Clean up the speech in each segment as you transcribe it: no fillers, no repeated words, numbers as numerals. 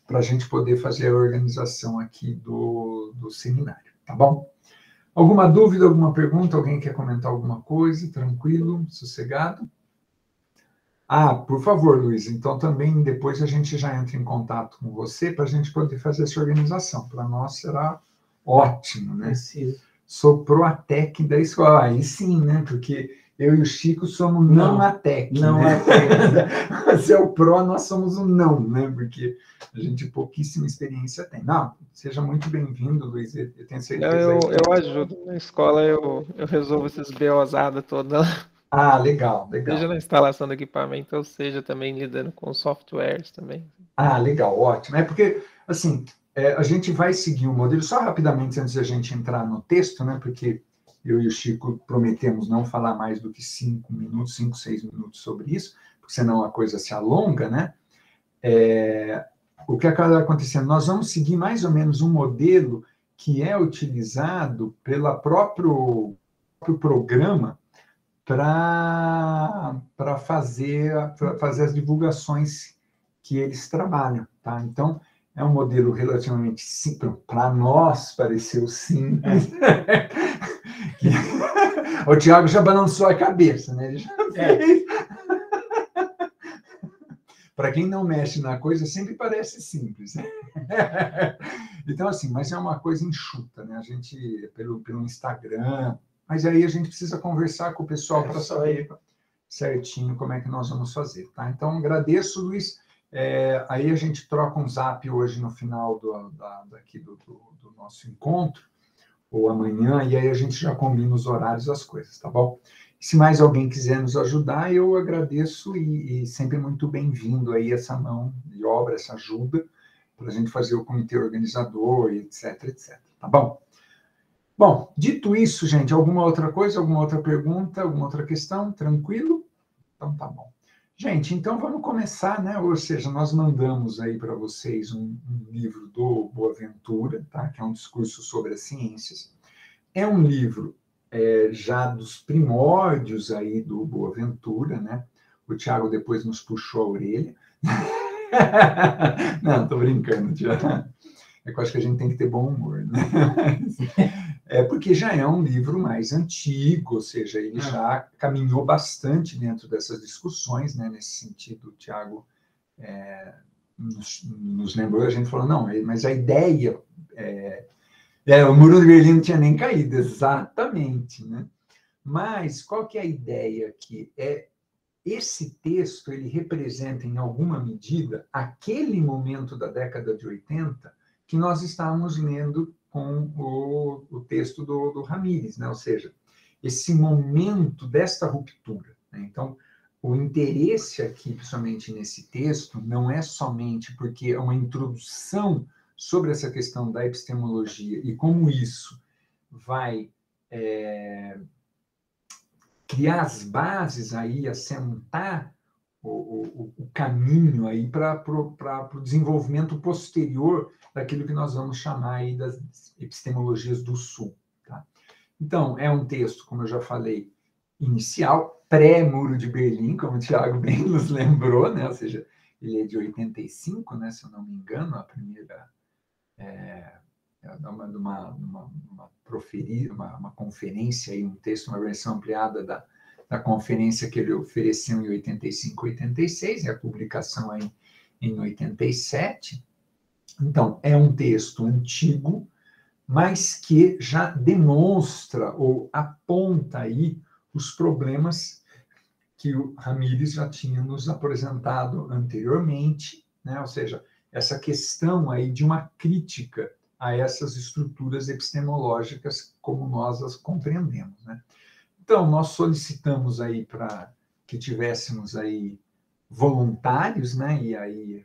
para a gente poder fazer a organização aqui do seminário, tá bom? Alguma dúvida, alguma pergunta? Alguém quer comentar alguma coisa? Tranquilo, sossegado? Ah, por favor, Luiz, então também depois a gente já entra em contato com você para a gente poder fazer essa organização. Para nós será ótimo, né? Preciso. Sou pro-ATEC da escola. Aí sim, né? Porque eu e o Chico somos não-ATEC. Não né? ATEC. Você é o pró, nós somos o não, né? Porque a gente pouquíssima experiência tem. Não, seja muito bem-vindo, Luiz. Eu tenho certeza. Eu ajudo. Na escola eu resolvo esses BOzada toda. Ah, legal, legal. Seja na instalação do equipamento, ou seja também lidando com softwares também. Ah, legal, ótimo. É porque, assim, a gente vai seguir o modelo, só rapidamente antes da gente entrar no texto, né? Porque eu e o Chico prometemos não falar mais do que 5 minutos, 5, 6 minutos sobre isso, porque senão a coisa se alonga, né? O que acaba acontecendo? Nós vamos seguir mais ou menos um modelo que é utilizado pelo próprio programa para fazer as divulgações que eles trabalham, tá? Então, é um modelo relativamente simples, para nós pareceu simples. O Tiago já balançou a cabeça, né? Ele já fez. Para quem não mexe na coisa, sempre parece simples. Então, assim, mas é uma coisa enxuta, né? A gente, pelo Instagram, mas aí a gente precisa conversar com o pessoal para saber certinho como é que nós vamos fazer, tá? Então, agradeço, Luiz. Aí a gente troca um zap hoje no final do nosso encontro, ou amanhã, e aí a gente já combina os horários, as coisas, tá bom? Se mais alguém quiser nos ajudar, eu agradeço e sempre muito bem-vindo aí essa mão de obra, essa ajuda, para a gente fazer o comitê organizador, etc, etc. Tá bom? Bom, dito isso, gente, alguma outra coisa, alguma outra pergunta, alguma outra questão? Tranquilo? Então tá bom. Gente, então vamos começar, né? Ou seja, nós mandamos aí para vocês um livro do Boaventura, tá? Que é um discurso sobre as ciências. É um livro já dos primórdios aí do Boaventura, né? O Tiago depois nos puxou a orelha. Não, estou brincando, Tiago. É que eu acho que a gente tem que ter bom humor, né? Porque já é um livro mais antigo, ou seja, ele já caminhou bastante dentro dessas discussões, né? Nesse sentido, o Tiago nos lembrou, a gente falou, não, mas a ideia... o Muro de Berlim não tinha nem caído, exatamente, né? Mas qual que é a ideia aqui? Esse texto, ele representa, em alguma medida, aquele momento da década de 80 que nós estávamos lendo com o texto do Ramírez, né? Ou seja, esse momento desta ruptura, né? Então, o interesse aqui, principalmente nesse texto, não é somente porque é uma introdução sobre essa questão da epistemologia e como isso vai criar as bases aí, assentar o caminho aí para o desenvolvimento posterior daquilo que nós vamos chamar aí das epistemologias do Sul. Tá? Então, é um texto, como eu já falei, inicial, pré-Muro de Berlim, como o Tiago bem nos lembrou, né? Ou seja, ele é de 85, né? Se eu não me engano, a primeira... uma conferência, aí, um texto, uma versão ampliada da conferência que ele ofereceu em 85, 86, e a publicação aí em 87. Então, é um texto antigo, mas que já demonstra ou aponta aí os problemas que o Ramírez já tinha nos apresentado anteriormente, né? Ou seja, essa questão aí de uma crítica a essas estruturas epistemológicas como nós as compreendemos, né? Então, nós solicitamos aí para que tivéssemos aí voluntários, né? E aí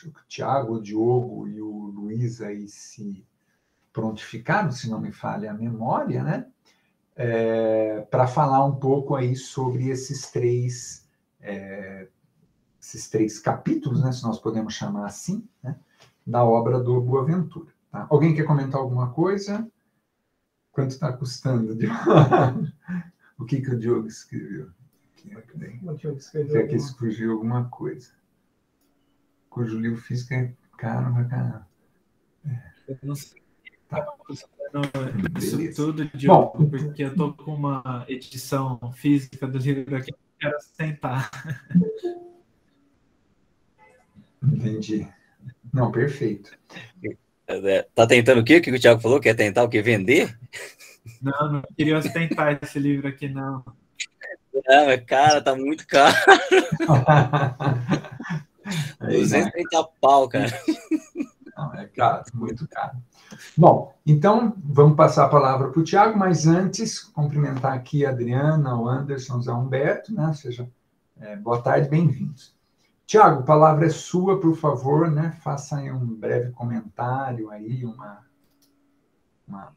o Tiago, o Diogo e o Luiz aí se prontificaram, se não me falha a memória, né? Para falar um pouco aí sobre esses três capítulos, né? Se nós podemos chamar assim, né? Da obra do Boaventura. Tá? Alguém quer comentar alguma coisa? Quanto está custando? O que o Diogo escreveu? O Diogo escreveu aqui surgiu alguma coisa. cujo livro físico é caro pra caramba. Eu não sei. Tá. Isso Beleza. tudo, Bom, Diogo, porque eu tô com uma edição física do livro aqui, eu quero sentar. entendi. Não, perfeito. Tá tentando o quê? O que o Thiago falou? Quer tentar o quê? Vender? Não queria ostentar esse livro aqui, não. Não, mas, cara, tá muito caro. Aí, 230 pau, cara. Não, é caro, muito caro. Bom, então vamos passar a palavra para o Tiago, mas antes, cumprimentar aqui a Adriana, o Anderson, o Zé Humberto, né? Seja, boa tarde, bem-vindos. Tiago, a palavra é sua, por favor, né? Faça aí um breve comentário aí, uma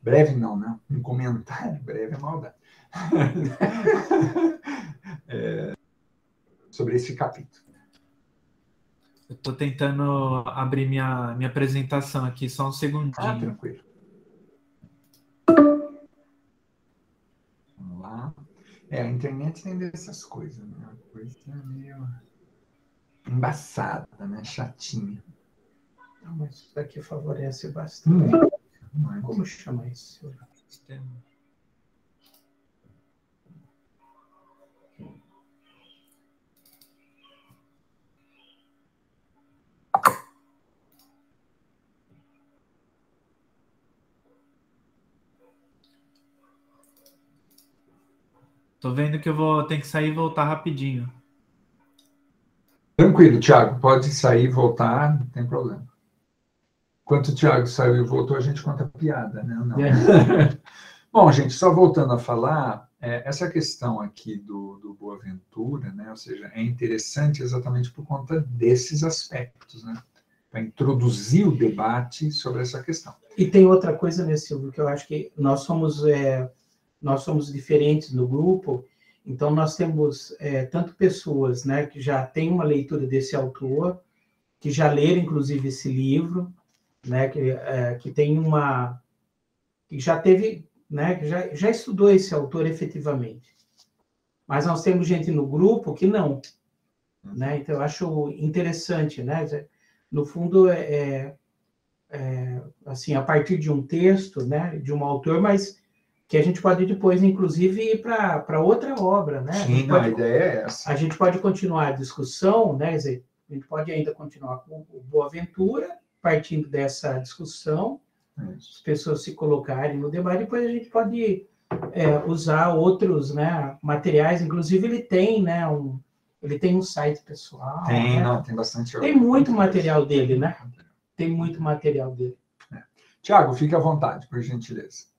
breve não, né? Um comentário, breve é maldade. Sobre esse capítulo. Eu estou tentando abrir minha apresentação aqui, só um segundinho. Tranquilo. Vamos lá. A internet tem dessas coisas, né? Uma coisa meio embaçada, né? Chatinha. Não, mas isso daqui favorece bastante. Como chama isso? Sistema. Tô vendo que eu vou ter que sair e voltar rapidinho. Tranquilo, Thiago, pode sair e voltar, não tem problema. Enquanto o Thiago saiu e voltou, a gente conta piada, né? Não. Bom, gente, só voltando a falar, essa questão aqui do Boaventura, né? Ou seja, é interessante exatamente por conta desses aspectos, né? Para introduzir o debate sobre essa questão. E tem outra coisa nesse livro que eu acho que nós somos diferentes no grupo, então nós temos tanto pessoas, né, que já têm uma leitura desse autor, que já leram inclusive esse livro, né, que tem que já teve, né, que já estudou esse autor efetivamente. Mas nós temos gente no grupo que não, né? Então eu acho interessante, né? No fundo assim, a partir de um texto, né, de um autor, mas que a gente pode depois, inclusive, ir para outra obra, né? Sim, a ideia é essa. A gente pode continuar a discussão, né? A gente pode ainda continuar com o Boaventura, partindo dessa discussão, as pessoas se colocarem no debate, depois a gente pode usar outros, né, materiais, inclusive ele tem, né, ele tem um site pessoal. Tem, né? não, tem bastante. Tem muito material dele, né? Tem muito material dele. Tiago, fique à vontade, por gentileza.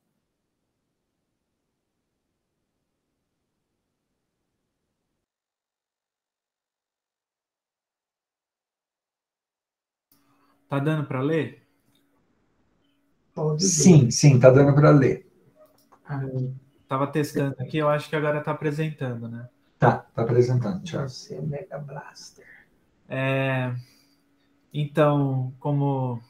Tá dando para ler? Sim, tá dando para ler. Tava testando aqui, eu acho que agora tá apresentando, né? Tá apresentando, Tiago. Você é Mega Blaster. Então, como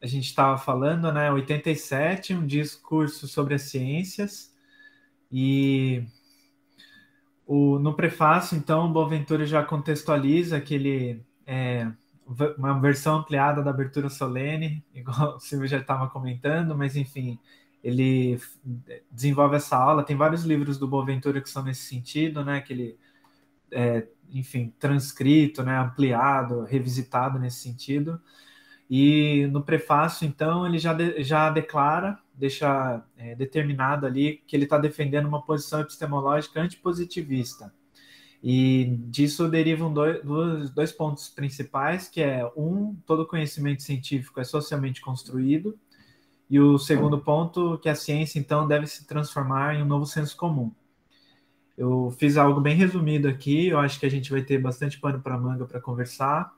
a gente estava falando, né? 87, um discurso sobre as ciências, e no prefácio, então, o Boaventura já contextualiza que ele uma versão ampliada da abertura solene, igual o Silvio já estava comentando, mas enfim, ele desenvolve essa aula. Tem vários livros do Boaventura que são nesse sentido, né? Que ele, enfim, transcrito, né? Ampliado, revisitado nesse sentido. E no prefácio, então, ele já declara, deixa determinado ali que ele está defendendo uma posição epistemológica antipositivista. E disso derivam dois pontos principais, que é, todo conhecimento científico é socialmente construído, e o segundo ponto, que a ciência, então, deve se transformar em um novo senso comum. Eu fiz algo bem resumido aqui, eu acho que a gente vai ter bastante pano para manga para conversar,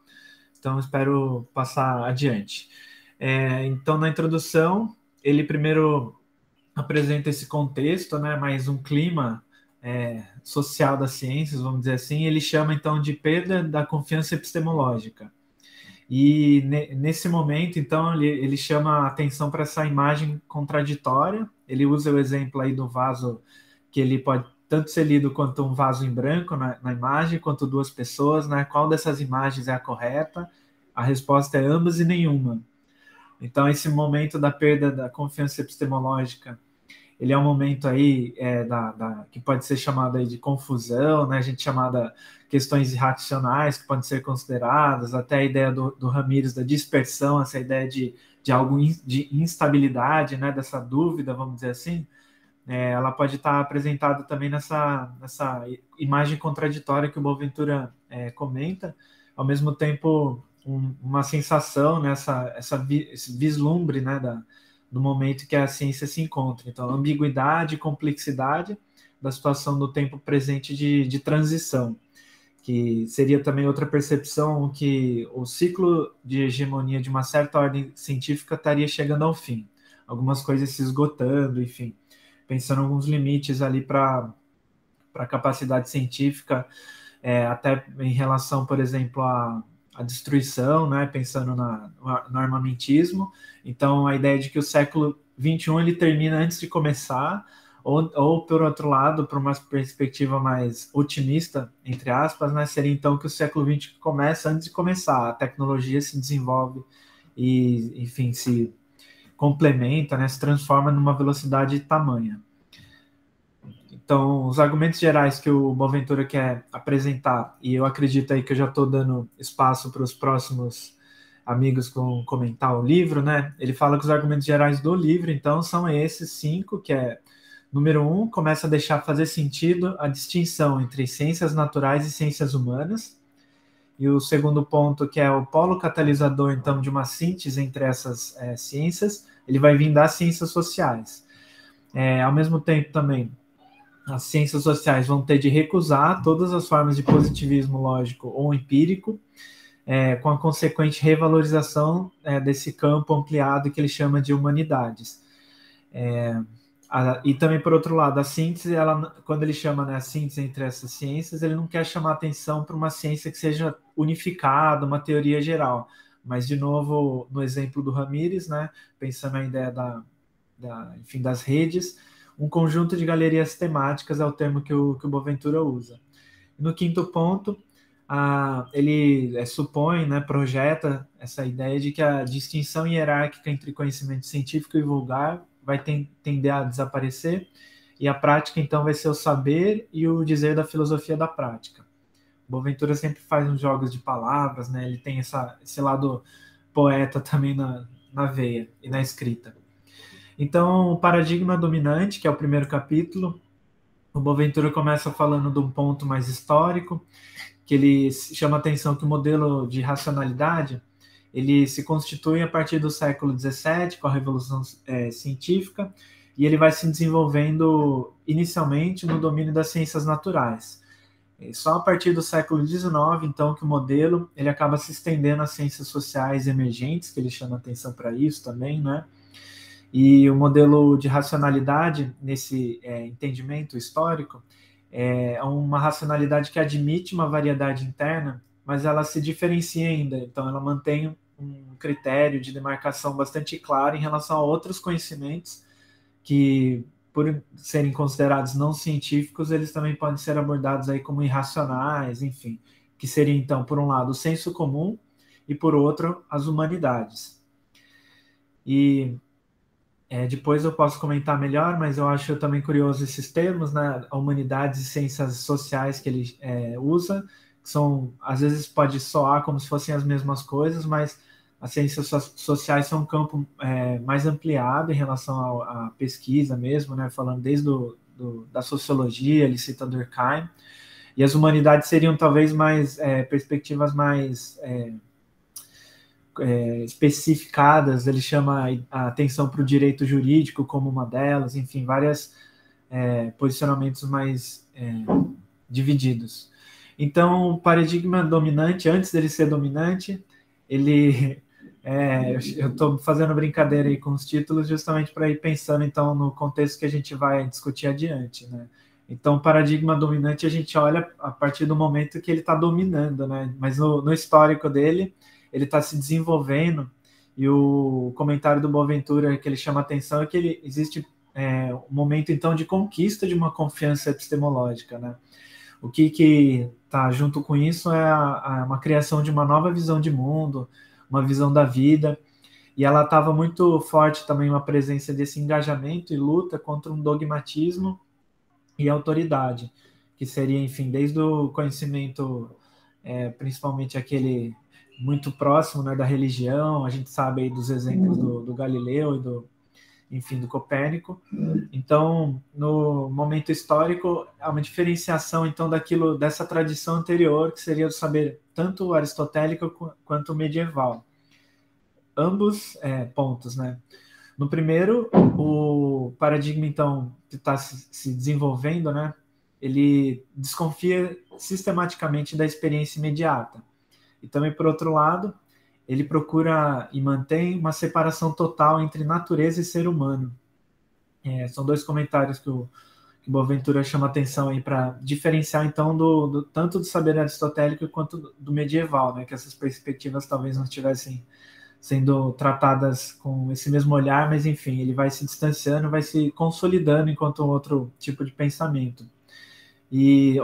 então espero passar adiante. Então, na introdução, ele primeiro apresenta esse contexto, né, mais um clima social das ciências, vamos dizer assim. Ele chama, então, de perda da confiança epistemológica. E nesse momento, então, ele chama a atenção para essa imagem contraditória. Ele usa o exemplo aí do vaso que ele tanto ser lido quanto um vaso em branco na imagem, quanto duas pessoas, né? Qual dessas imagens é a correta? A resposta é ambas e nenhuma. Então, esse momento da perda da confiança epistemológica, ele é um momento aí que pode ser chamado aí de confusão, né? A gente chamada questões irracionais que podem ser consideradas, até a ideia do Ramírez da dispersão, essa ideia de algo de instabilidade, né? Dessa dúvida, vamos dizer assim, ela pode estar apresentada também nessa imagem contraditória que o Boaventura comenta, ao mesmo tempo uma sensação, né? Esse vislumbre, né? Do momento que a ciência se encontra. Então, ambiguidade e complexidade da situação do tempo presente de transição, que seria também outra percepção que o ciclo de hegemonia de uma certa ordem científica estaria chegando ao fim, algumas coisas se esgotando, enfim, pensando em alguns limites ali para a capacidade científica, até em relação, por exemplo, a destruição, né, pensando no armamentismo. Então, a ideia de que o século XXI ele termina antes de começar, ou por outro lado, por uma perspectiva mais otimista, entre aspas, né, seria então que o século XX começa antes de começar, a tecnologia se desenvolve e, enfim, se complementa, né, se transforma numa velocidade tamanha. Então, os argumentos gerais que o Boaventura quer apresentar, e eu acredito aí que eu já estou dando espaço para os próximos amigos comentar o livro, né? Ele fala que os argumentos gerais do livro, então, são esses 5, que é, número 1, começa a deixar fazer sentido a distinção entre ciências naturais e ciências humanas, e o segundo ponto, que é o polo catalisador, então, de uma síntese entre essas ciências, ele vai vir das ciências sociais. Ao mesmo tempo, também, as ciências sociais vão ter de recusar todas as formas de positivismo lógico ou empírico, com a consequente revalorização desse campo ampliado que ele chama de humanidades. E também, por outro lado, a síntese, quando ele chama, né, a síntese entre essas ciências, ele não quer chamar atenção para uma ciência que seja unificada, uma teoria geral. Mas, de novo, no exemplo do Ramírez, né, pensando na ideia enfim, das redes, um conjunto de galerias temáticas é o termo que o Boaventura usa. No quinto ponto, ele supõe, né, projeta essa ideia de que a distinção hierárquica entre conhecimento científico e vulgar vai tender a desaparecer, e a prática, então, vai ser o saber e o dizer da filosofia da prática. Boaventura sempre faz uns jogos de palavras, né, ele tem esse lado poeta também na veia e na escrita. Então, o paradigma dominante, que é o primeiro capítulo, o Boaventura começa falando de um ponto mais histórico, que ele chama a atenção que o modelo de racionalidade ele se constitui a partir do século XVII, com a Revolução Científica, e ele vai se desenvolvendo inicialmente no domínio das ciências naturais. Só a partir do século XIX, então, que o modelo ele acaba se estendendo às ciências sociais emergentes, que ele chama atenção para isso também, né? E o modelo de racionalidade, nesse entendimento histórico, é uma racionalidade que admite uma variedade interna, mas ela se diferencia ainda. Então, ela mantém um critério de demarcação bastante claro em relação a outros conhecimentos que, por serem considerados não científicos, eles também podem ser abordados aí como irracionais, enfim, que seria, então, por um lado, o senso comum e, por outro, as humanidades. E depois eu posso comentar melhor, mas eu acho também curioso esses termos, né? Humanidades e ciências sociais que ele usa, que são, às vezes pode soar como se fossem as mesmas coisas, mas as ciências sociais são um campo mais ampliado em relação à pesquisa mesmo, né? Falando desde da sociologia, ele cita Durkheim, e as humanidades seriam talvez mais perspectivas mais especificadas. Ele chama a atenção para o direito jurídico como uma delas, enfim, vários posicionamentos mais divididos. Então, o paradigma dominante, antes dele ser dominante, ele... eu estou fazendo brincadeira aí com os títulos justamente para ir pensando, então, no contexto que a gente vai discutir adiante, né? Então, o paradigma dominante a gente olha a partir do momento que ele está dominando, né? Mas no histórico dele, ele está se desenvolvendo, e o comentário do Boaventura que ele chama a atenção é que existe um momento, então, de conquista de uma confiança epistemológica, né? O que está junto com isso é uma criação de uma nova visão de mundo, uma visão da vida, e ela estava muito forte também uma presença desse engajamento e luta contra um dogmatismo e autoridade, que seria, enfim, desde o conhecimento, principalmente aquele muito próximo, né, da religião, a gente sabe aí dos exemplos do Galileu e do Copérnico. Então, no momento histórico, há uma diferenciação, então, dessa tradição anterior, que seria do saber tanto aristotélico quanto medieval. Ambos pontos, né? No primeiro, o paradigma, então, que está se desenvolvendo, né? Ele desconfia sistematicamente da experiência imediata. E também, por outro lado, ele procura e mantém uma separação total entre natureza e ser humano. São dois comentários que Boaventura chama atenção aí para diferenciar, então, tanto do saber aristotélico quanto do medieval, né? Que essas perspectivas talvez não estivessem sendo tratadas com esse mesmo olhar, mas, enfim, ele vai se distanciando, vai se consolidando enquanto um outro tipo de pensamento. E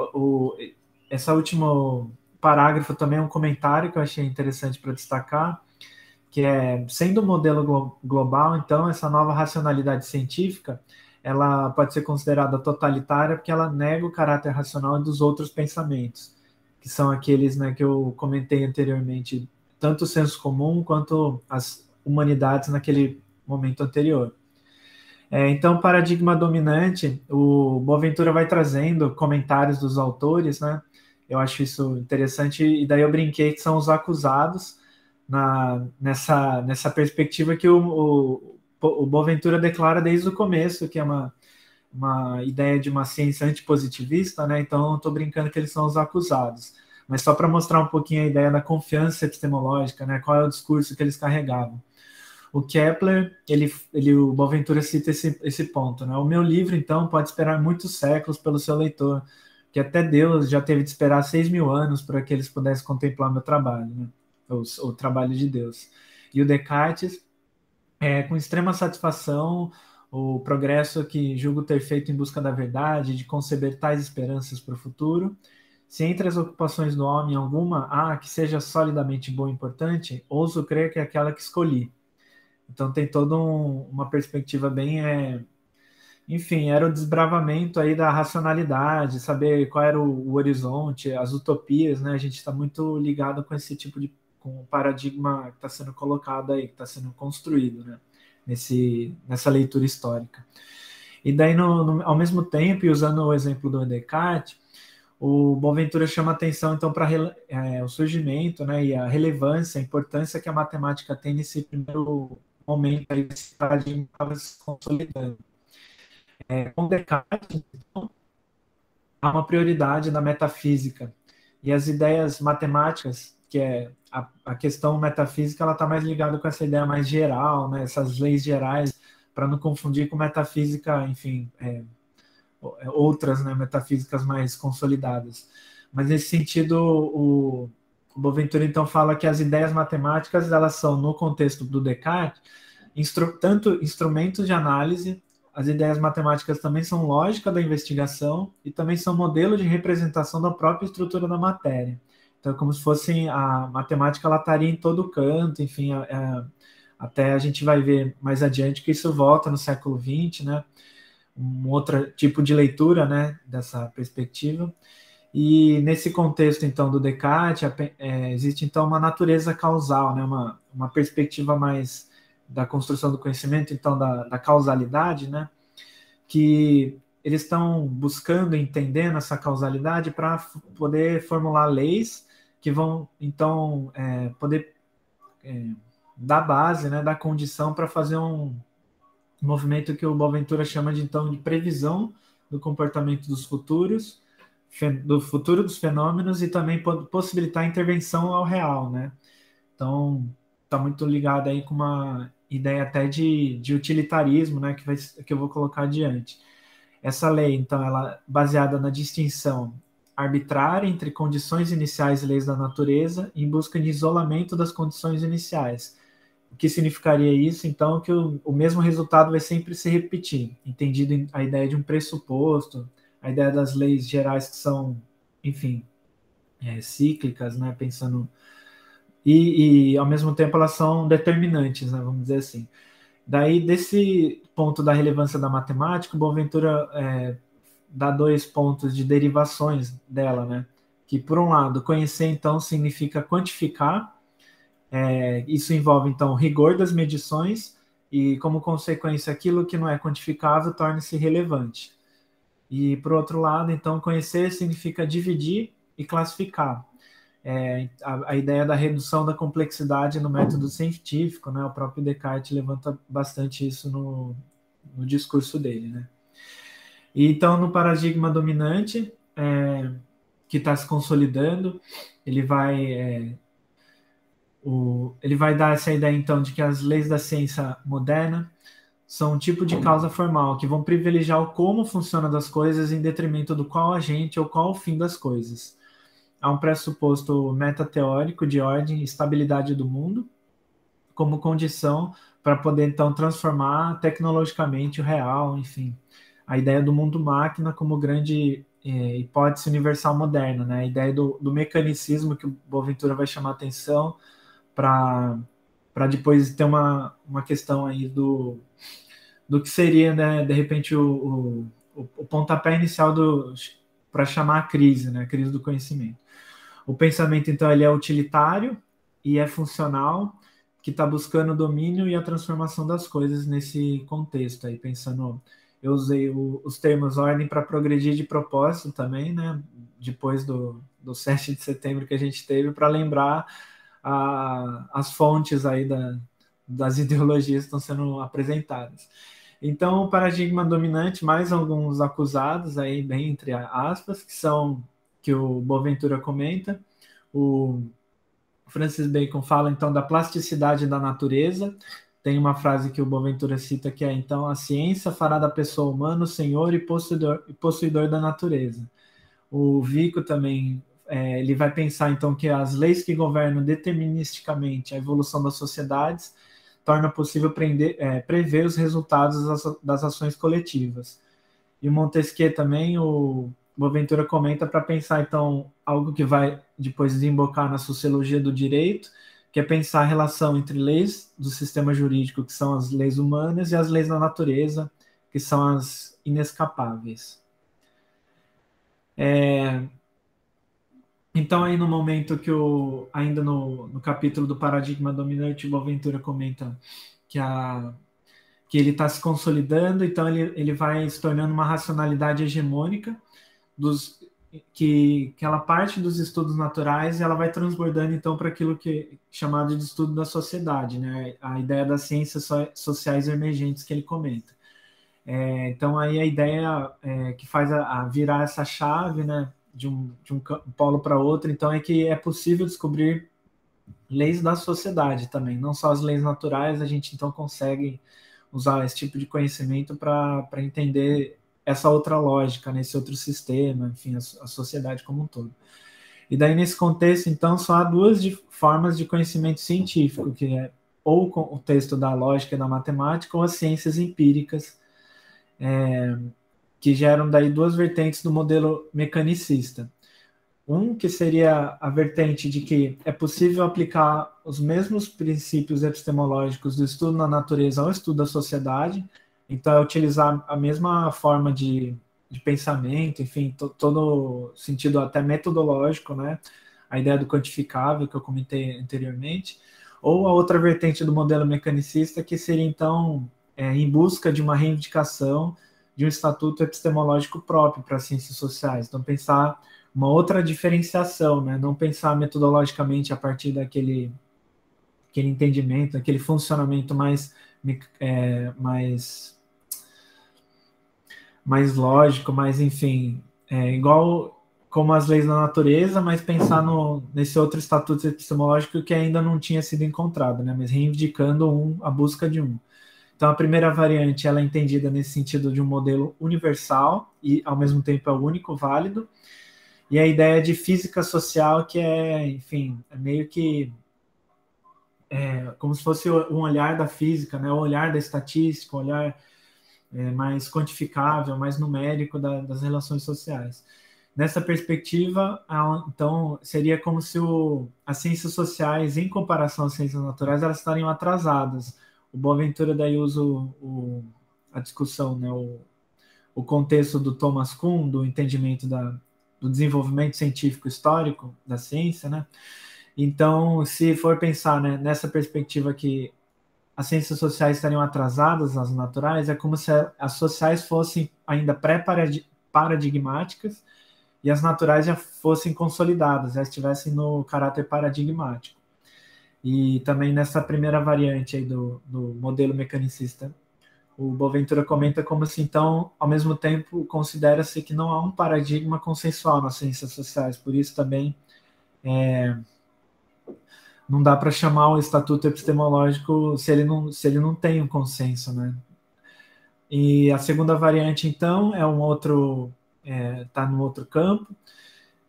esse último parágrafo também é um comentário que eu achei interessante para destacar, que sendo um modelo global, então, essa nova racionalidade científica, ela pode ser considerada totalitária porque ela nega o caráter racional dos outros pensamentos, que são aqueles, né, que eu comentei anteriormente, tanto o senso comum quanto as humanidades naquele momento anterior. Então, o paradigma dominante, o Boaventura vai trazendo comentários dos autores, né? Eu acho isso interessante, e daí eu brinquei que são os acusados nessa perspectiva que o Boaventura declara desde o começo, que é uma ideia de uma ciência antipositivista, né? Então, eu estou brincando que eles são os acusados. Mas só para mostrar um pouquinho a ideia da confiança epistemológica, né? Qual é o discurso que eles carregavam. O Kepler, o Boaventura cita esse ponto, né? O meu livro, então, pode esperar muitos séculos pelo seu leitor, que até Deus já teve de esperar 6.000 anos para que eles pudessem contemplar meu trabalho, né? O trabalho de Deus. E o Descartes, com extrema satisfação, o progresso que julgo ter feito em busca da verdade, de conceber tais esperanças para o futuro. Se entre as ocupações do homem alguma há que seja solidamente boa e importante, ouso crer que é aquela que escolhi. Então tem toda uma perspectiva bem... enfim, era o desbravamento aí da racionalidade, saber qual era o horizonte, as utopias, né? A gente está muito ligado com esse tipo com o paradigma que está sendo colocado aí, que está sendo construído, né? Nessa leitura histórica. E daí, ao mesmo tempo, e usando o exemplo do Descartes, o Boaventura chama atenção, então, para o surgimento, né, e a relevância, a importância que a matemática tem nesse primeiro momento aí, desse paradigma que estava se consolidando. Com Descartes, então, há uma prioridade da metafísica, e as ideias matemáticas, que é a questão metafísica, ela está mais ligada com essa ideia mais geral, né, essas leis gerais, para não confundir com metafísica, enfim, outras, né, metafísicas mais consolidadas. Mas nesse sentido, o Boaventura então fala que as ideias matemáticas, elas são, no contexto do Descartes, tanto instrumentos de análise, as ideias matemáticas também são lógica da investigação e também são modelo de representação da própria estrutura da matéria. Então, como se fosse a matemática, ela estaria em todo canto, enfim, até a gente vai ver mais adiante que isso volta no século XX, né? Um outro tipo de leitura, né, dessa perspectiva. E nesse contexto, então, do Descartes, existe, então, uma natureza causal, né, uma perspectiva mais da construção do conhecimento, então, da causalidade, né, que eles estão buscando, entendendo essa causalidade para poder formular leis que vão, então, poder dar base, né, dar condição para fazer um movimento que o Boaventura chama de, então, de previsão do comportamento do futuro dos fenômenos e também possibilitar a intervenção ao real, né? Então, está muito ligado aí com uma ideia até de utilitarismo, né, que eu vou colocar adiante. Essa lei, então, ela baseada na distinção arbitrária entre condições iniciais e leis da natureza em busca de isolamento das condições iniciais. o que significaria isso? Então, que o mesmo resultado vai sempre se repetir, entendido a ideia de um pressuposto, a ideia das leis gerais que são, enfim, cíclicas, né, pensando... E, ao mesmo tempo, elas são determinantes, né, vamos dizer assim. Daí, desse ponto da relevância da matemática, o Boaventura dá 2 pontos de derivações dela, né? Que, por um lado, conhecer, então, significa quantificar. Isso envolve, então, o rigor das medições e, como consequência, aquilo que não é quantificável torna-se relevante. E, por outro lado, então, conhecer significa dividir e classificar. A ideia da redução da complexidade no método científico, né? O próprio Descartes levanta bastante isso no discurso dele, né? E, então, no paradigma dominante, que está se consolidando, ele vai dar essa ideia, então, de que as leis da ciência moderna são um tipo de causa formal, que vão privilegiar o como funciona das coisas em detrimento do qual agente ou qual o fim das coisas. Há um pressuposto metateórico de ordem e estabilidade do mundo como condição para poder, então, transformar tecnologicamente o real, enfim. A ideia do mundo-máquina como grande hipótese universal moderna, né? A ideia do mecanicismo que o Boaventura vai chamar a atenção para depois ter uma questão aí do que seria, né, de repente, o pontapé inicial para chamar a crise, né, a crise do conhecimento. O pensamento, então, ele é utilitário e é funcional, que está buscando o domínio e a transformação das coisas nesse contexto. Aí, pensando, eu usei os termos ordem para progredir de propósito também, né, depois do 7 de setembro que a gente teve, para lembrar as fontes aí das ideologias que estão sendo apresentadas. Então, o paradigma dominante, mais alguns acusados aí, bem entre aspas, que o Boaventura comenta. O Francis Bacon fala, então, da plasticidade da natureza. Tem uma frase que o Boaventura cita que é, então, a ciência fará da pessoa humana o senhor e possuidor da natureza. O Vico também, ele vai pensar, então, que as leis que governam deterministicamente a evolução das sociedades torna possível prever os resultados das ações coletivas. E o Montesquieu também, o Boaventura comenta para pensar, então, algo que vai depois desembocar na sociologia do direito, que é pensar a relação entre leis do sistema jurídico, que são as leis humanas, e as leis da natureza, que são as inescapáveis. Então, aí no momento que ainda no capítulo do paradigma dominante, o Boaventura comenta que ele está se consolidando, então ele vai se tornando uma racionalidade hegemônica, que ela parte dos estudos naturais e ela vai transbordando, então, para aquilo que é chamado de estudo da sociedade, né? A ideia das ciências sociais emergentes que ele comenta. Então, aí a ideia que faz virar essa chave, né, de um polo para outro, então, é que é possível descobrir leis da sociedade também, não só as leis naturais, a gente, então, consegue usar esse tipo de conhecimento para entender essa outra lógica, né, esse outro sistema, enfim, a sociedade como um todo. E daí, nesse contexto, então, só há 2 formas de conhecimento científico, que é ou o texto da lógica e da matemática, ou as ciências empíricas, que geram daí 2 vertentes do modelo mecanicista. Que seria a vertente de que é possível aplicar os mesmos princípios epistemológicos do estudo na natureza ao estudo da sociedade, então é utilizar a mesma forma de pensamento, enfim, todo sentido até metodológico, né? A ideia do quantificável que eu comentei anteriormente, ou a outra vertente do modelo mecanicista, que seria, então, em busca de uma reivindicação de um estatuto epistemológico próprio para as ciências sociais. Então, pensar uma outra diferenciação, né? Não pensar metodologicamente a partir daquele entendimento, aquele funcionamento mais lógico, mais, enfim, igual como as leis da natureza, mas pensar nesse outro estatuto epistemológico que ainda não tinha sido encontrado, né? Mas reivindicando a busca de um. Então, a primeira variante ela é entendida nesse sentido de um modelo universal e, ao mesmo tempo, é o único válido. E a ideia de física social que enfim, é meio que como se fosse um olhar da física, né? O olhar da estatística, o olhar mais quantificável, mais numérico das relações sociais. Nessa perspectiva, então, seria como se as ciências sociais, em comparação às ciências naturais, elas estariam atrasadas. O Boaventura daí usa a discussão, né? O contexto do Thomas Kuhn, do entendimento do desenvolvimento científico histórico da ciência, né? Então, se for pensar, né, nessa perspectiva que as ciências sociais estariam atrasadas às naturais, é como se as sociais fossem ainda pré-paradigmáticas e as naturais já fossem consolidadas, já estivessem no caráter paradigmático. E também nessa primeira variante aí do modelo mecanicista, o Boaventura comenta como se, então, ao mesmo tempo, considera-se que não há um paradigma consensual nas ciências sociais, por isso também não dá para chamar o estatuto epistemológico se ele não tem um consenso, né? E a segunda variante, então, está no outro campo,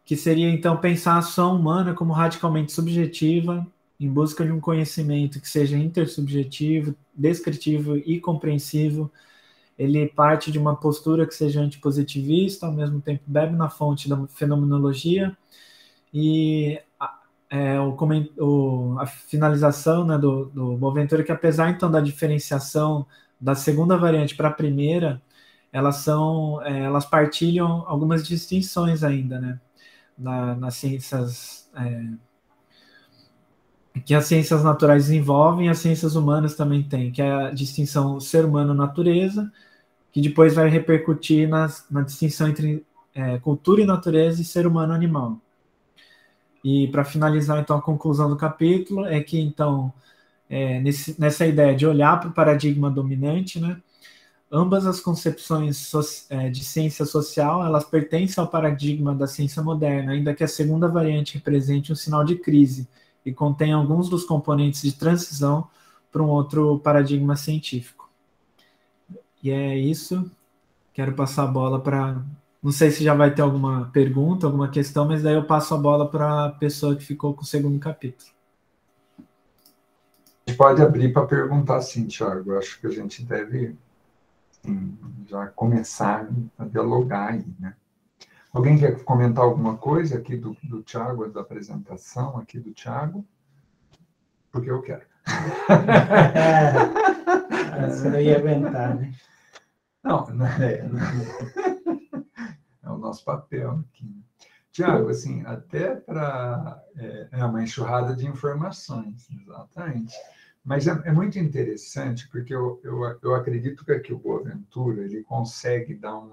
que seria, então, pensar a ação humana como radicalmente subjetiva, em busca de um conhecimento que seja intersubjetivo, descritivo e compreensivo. Ele parte de uma postura que seja antipositivista, ao mesmo tempo bebe na fonte da fenomenologia, e a finalização, né, do Boaventura, que apesar, então, da diferenciação da segunda variante para a primeira, elas partilham algumas distinções ainda, né, nas ciências que as ciências naturais desenvolvem, as ciências humanas também têm, que é a distinção ser humano-natureza, que depois vai repercutir na distinção entre cultura e natureza e ser humano-animal. E para finalizar, então, a conclusão do capítulo é que, então, nessa ideia de olhar para o paradigma dominante, né, ambas as concepções de ciência social, elas pertencem ao paradigma da ciência moderna, ainda que a segunda variante represente um sinal de crise e contém alguns dos componentes de transição para um outro paradigma científico. E é isso. Quero passar a bola para... Não sei se já vai ter alguma pergunta, alguma questão, mas daí eu passo a bola para a pessoa que ficou com o segundo capítulo. A gente pode abrir para perguntar, sim, Thiago. Eu acho que a gente deve já começar a dialogar aí, né? Alguém quer comentar alguma coisa aqui do Thiago, da apresentação aqui do Thiago? Porque eu quero. Você não ia aguentar, né? Não, é o nosso papel aqui. Né? Tiago, assim, até para... É uma enxurrada de informações, exatamente. Mas é muito interessante, porque eu acredito que aqui o Boaventura ele consegue dar um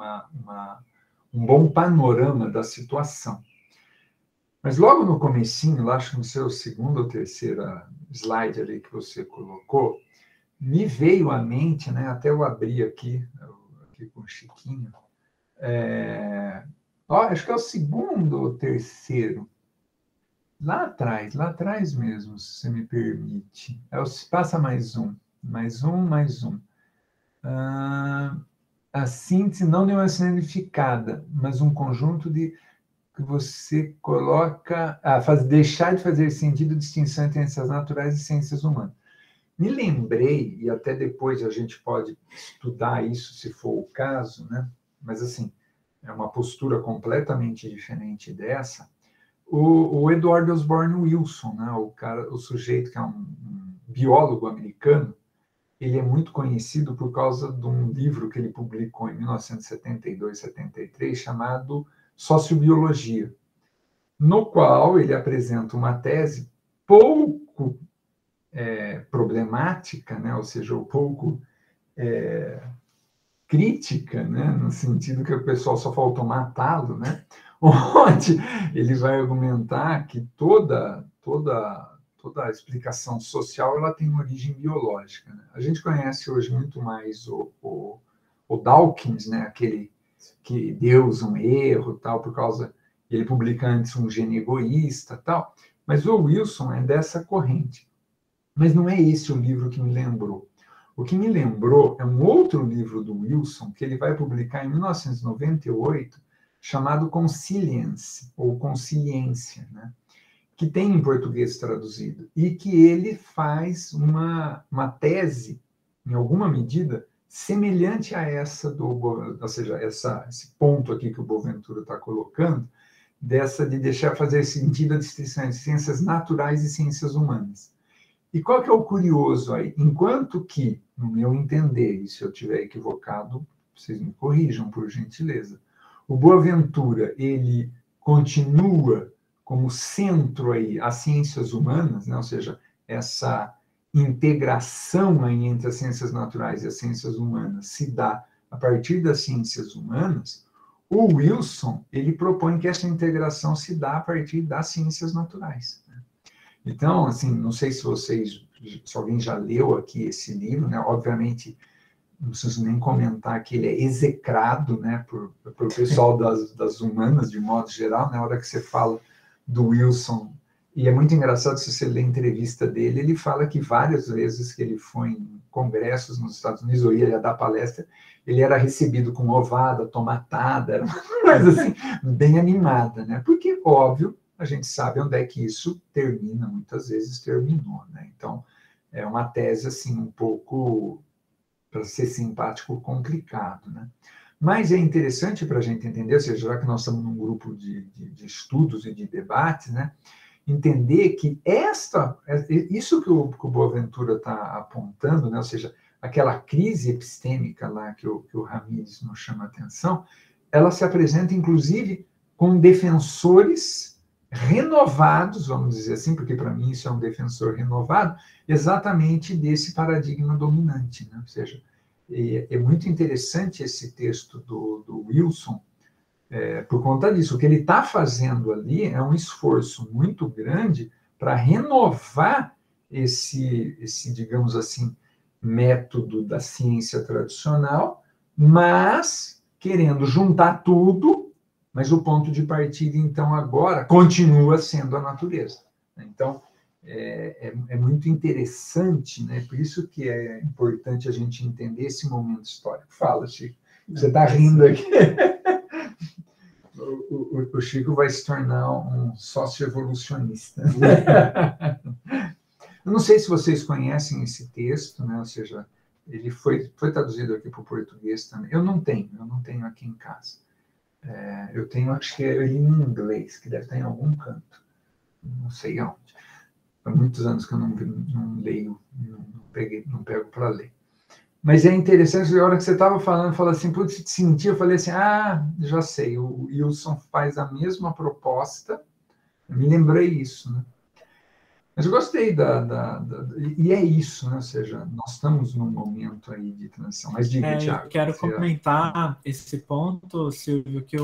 bom panorama da situação. Mas logo no comecinho, lá acho que no seu segundo ou terceiro slide ali que você colocou, me veio à mente, né, até eu abri aqui com o Chiquinho, acho que é o segundo ou terceiro, lá atrás mesmo, se você me permite. Passa mais um. A síntese não significada, mas um conjunto de que você coloca... deixar de fazer sentido distinção entre ciências naturais e ciências humanas. Me lembrei, e até depois a gente pode estudar isso, se for o caso, né? Mas, assim, é uma postura completamente diferente dessa. O Edward Osborne Wilson, né? O sujeito que é um biólogo americano, ele é muito conhecido por causa de um livro que ele publicou em 1972, 73, chamado Sociobiologia, no qual ele apresenta uma tese pouco problemática, né? Ou seja, um pouco crítica, né? No sentido que o pessoal só faltou matá-lo, né? Onde ele vai argumentar que toda a explicação social ela tem origem biológica. Né? A gente conhece hoje muito mais o Dawkins, né? Aquele que Deus um erro, tal, por causa... Ele publica antes um gene egoísta, tal. Mas o Wilson é dessa corrente. Mas não é esse o livro que me lembrou. O que me lembrou é um outro livro do Wilson, que ele vai publicar em 1998, chamado Consilience, ou Consciência. Né? que tem em português traduzido, e que ele faz uma tese, em alguma medida, semelhante a essa ou seja, esse ponto aqui que o Boaventura está colocando, dessa de deixar fazer sentido a distinção entre ciências naturais e ciências humanas. E qual que é o curioso aí? Enquanto que, no meu entender, e se eu estiver equivocado, vocês me corrijam, por gentileza, o Boaventura, ele continua como centro aí as ciências humanas, né? Ou seja, essa integração aí entre as ciências naturais e as ciências humanas se dá a partir das ciências humanas. O Wilson, ele propõe que essa integração se dá a partir das ciências naturais. Então, assim, não sei se alguém já leu aqui esse livro, né? Obviamente, não preciso nem comentar que ele é execrado, né, por pessoal das humanas, de modo geral, na hora que você fala do Wilson. E é muito engraçado, se você ler a entrevista dele, ele fala que várias vezes que ele foi em congressos nos Estados Unidos, ou ia dar palestra, ele era recebido com ovada, tomatada, era uma coisa assim, bem animada, né? Porque, óbvio, a gente sabe onde é que isso termina, muitas vezes terminou, né? Então, é uma tese, assim, um pouco, para ser simpático, complicado, né? Mas é interessante para a gente entender, ou seja, já que nós estamos num grupo de estudos e de debates, né? Entender que isso que o Boaventura está apontando, né? Ou seja, aquela crise epistêmica lá que o Ramírez nos chama a atenção, ela se apresenta, inclusive, com defensores renovados, vamos dizer assim, porque para mim isso é um defensor renovado, exatamente desse paradigma dominante, né? Ou seja, é muito interessante esse texto do Wilson, por conta disso. O que ele está fazendo ali é um esforço muito grande para renovar esse, digamos assim, método da ciência tradicional, mas querendo juntar tudo, mas o ponto de partida, então, agora, continua sendo a natureza. Então, é muito interessante, né? Por isso que é importante a gente entender esse momento histórico. Fala, Chico. Você está rindo aqui. O Chico vai se tornar um sócio-evolucionista. Eu não sei se vocês conhecem esse texto, né? Ou seja, ele foi traduzido aqui para o português também. Eu não tenho aqui em casa. Eu tenho, acho que é ele em inglês, que deve estar em algum canto. Não sei aonde. Há muitos anos que eu não leio, não pego para ler. Mas é interessante, a hora que você estava falando, falou assim, putz, senti, eu falei assim, já sei, o Wilson faz a mesma proposta, eu me lembrei isso, né? Mas eu gostei e é isso, né? Ou seja, nós estamos num momento aí de transição. Mas diga, Thiago. Eu quero comentar esse ponto, Silvio, que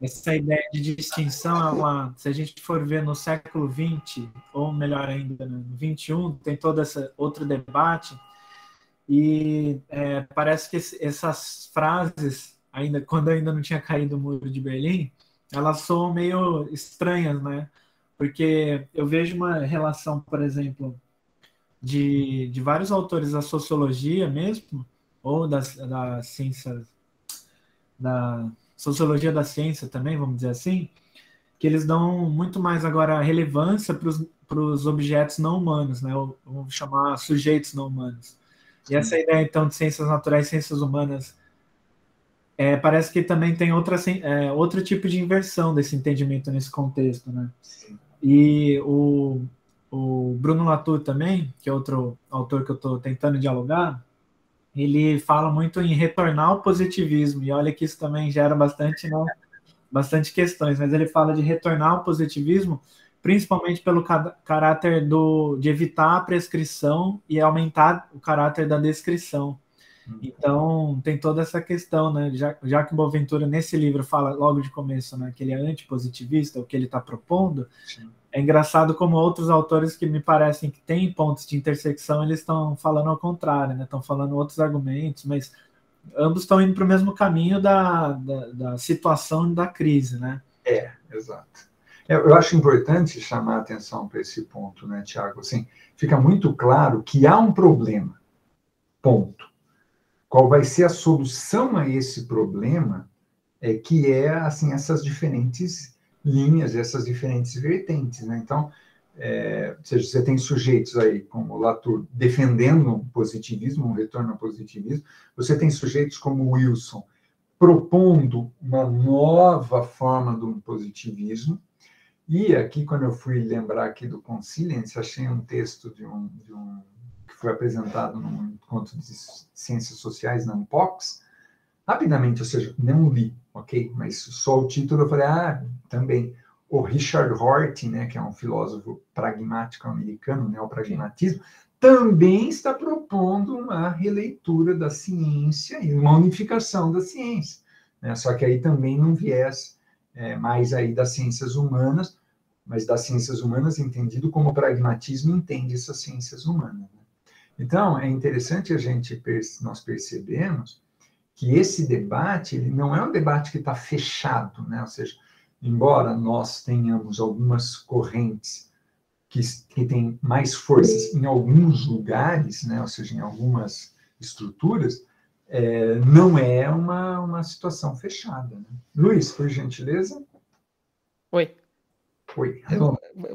essa ideia de distinção, se a gente for ver no século XX, ou melhor ainda, no XXI, tem todo esse outro debate, e parece que essas frases, quando ainda não tinha caído o Muro de Berlim, elas soam meio estranhas, né? Porque eu vejo uma relação, por exemplo, de vários autores da sociologia mesmo, ou da ciência, da sociologia da ciência também, vamos dizer assim, que eles dão muito mais agora relevância para os objetos não humanos, né? Ou vamos chamar sujeitos não humanos. E essa ideia, então, de ciências naturais e ciências humanas, parece que também tem outro tipo de inversão desse entendimento nesse contexto, né? Sim. E o Bruno Latour também, que é outro autor que eu estou tentando dialogar, ele fala muito em retornar ao positivismo, e olha que isso também gera bastante questões, mas ele fala de retornar ao positivismo, principalmente pelo caráter de evitar a prescrição e aumentar o caráter da descrição. Então, tem toda essa questão, né? Já que o Boaventura, nesse livro, fala logo de começo, né, que ele é antipositivista, o que ele está propondo. Sim. É engraçado como outros autores que me parecem que têm pontos de intersecção, eles estão falando ao contrário, né? Estão falando outros argumentos, mas ambos estão indo para o mesmo caminho da situação da crise, né? Exato. Eu acho importante chamar a atenção para esse ponto, né, Tiago? Assim, fica muito claro que há um problema, ponto. Qual vai ser a solução a esse problema que assim, essas diferentes linhas, essas diferentes vertentes, né? Então, ou seja, você tem sujeitos aí, como o Latour, defendendo um positivismo, um retorno ao positivismo, você tem sujeitos como o Wilson, propondo uma nova forma do positivismo, e aqui, quando eu fui lembrar aqui do Consilience, achei um texto que foi apresentado num encontro de ciências sociais na Unpox, rapidamente, ou seja, não li, ok? Mas só o título eu falei, também. O Richard Rorty, né, que é um filósofo pragmático americano, neopragmatismo, também está propondo uma releitura da ciência e uma unificação da ciência, né? Só que aí também num viés mais aí das ciências humanas, mas das ciências humanas entendido como o pragmatismo entende essas ciências humanas, né? Então, é interessante nós percebemos que esse debate ele não é um debate que está fechado, né? Ou seja, embora nós tenhamos algumas correntes que têm mais forças em alguns lugares, né? Ou seja, em algumas estruturas, não é uma situação fechada, né? Luiz, por gentileza. Oi. Oi.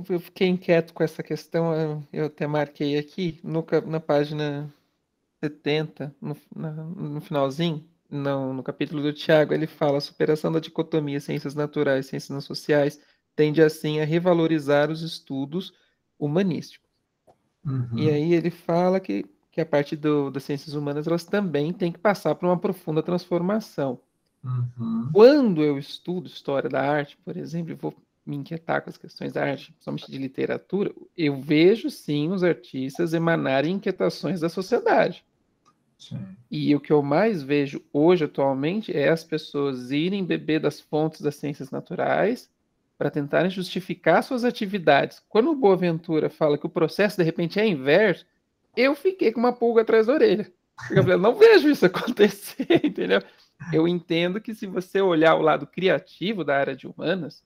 Eu fiquei inquieto com essa questão, eu até marquei aqui, na página 70, no finalzinho, no capítulo do Tiago, ele fala: a superação da dicotomia ciências naturais e ciências não sociais tende, assim, a revalorizar os estudos humanísticos. Uhum. E aí ele fala que a parte das ciências humanas, elas também têm que passar por uma profunda transformação. Uhum. Quando eu estudo história da arte, por exemplo, e vou me inquietar com as questões da arte, principalmente de literatura, eu vejo, sim, os artistas emanarem inquietações da sociedade. Sim. E o que eu mais vejo hoje, atualmente, é as pessoas irem beber das fontes das ciências naturais para tentarem justificar suas atividades. Quando o Boaventura fala que o processo, de repente, é inverso, eu fiquei com uma pulga atrás da orelha. Porque eu falei, não vejo isso acontecer, entendeu? Eu entendo que se você olhar o lado criativo da área de humanas,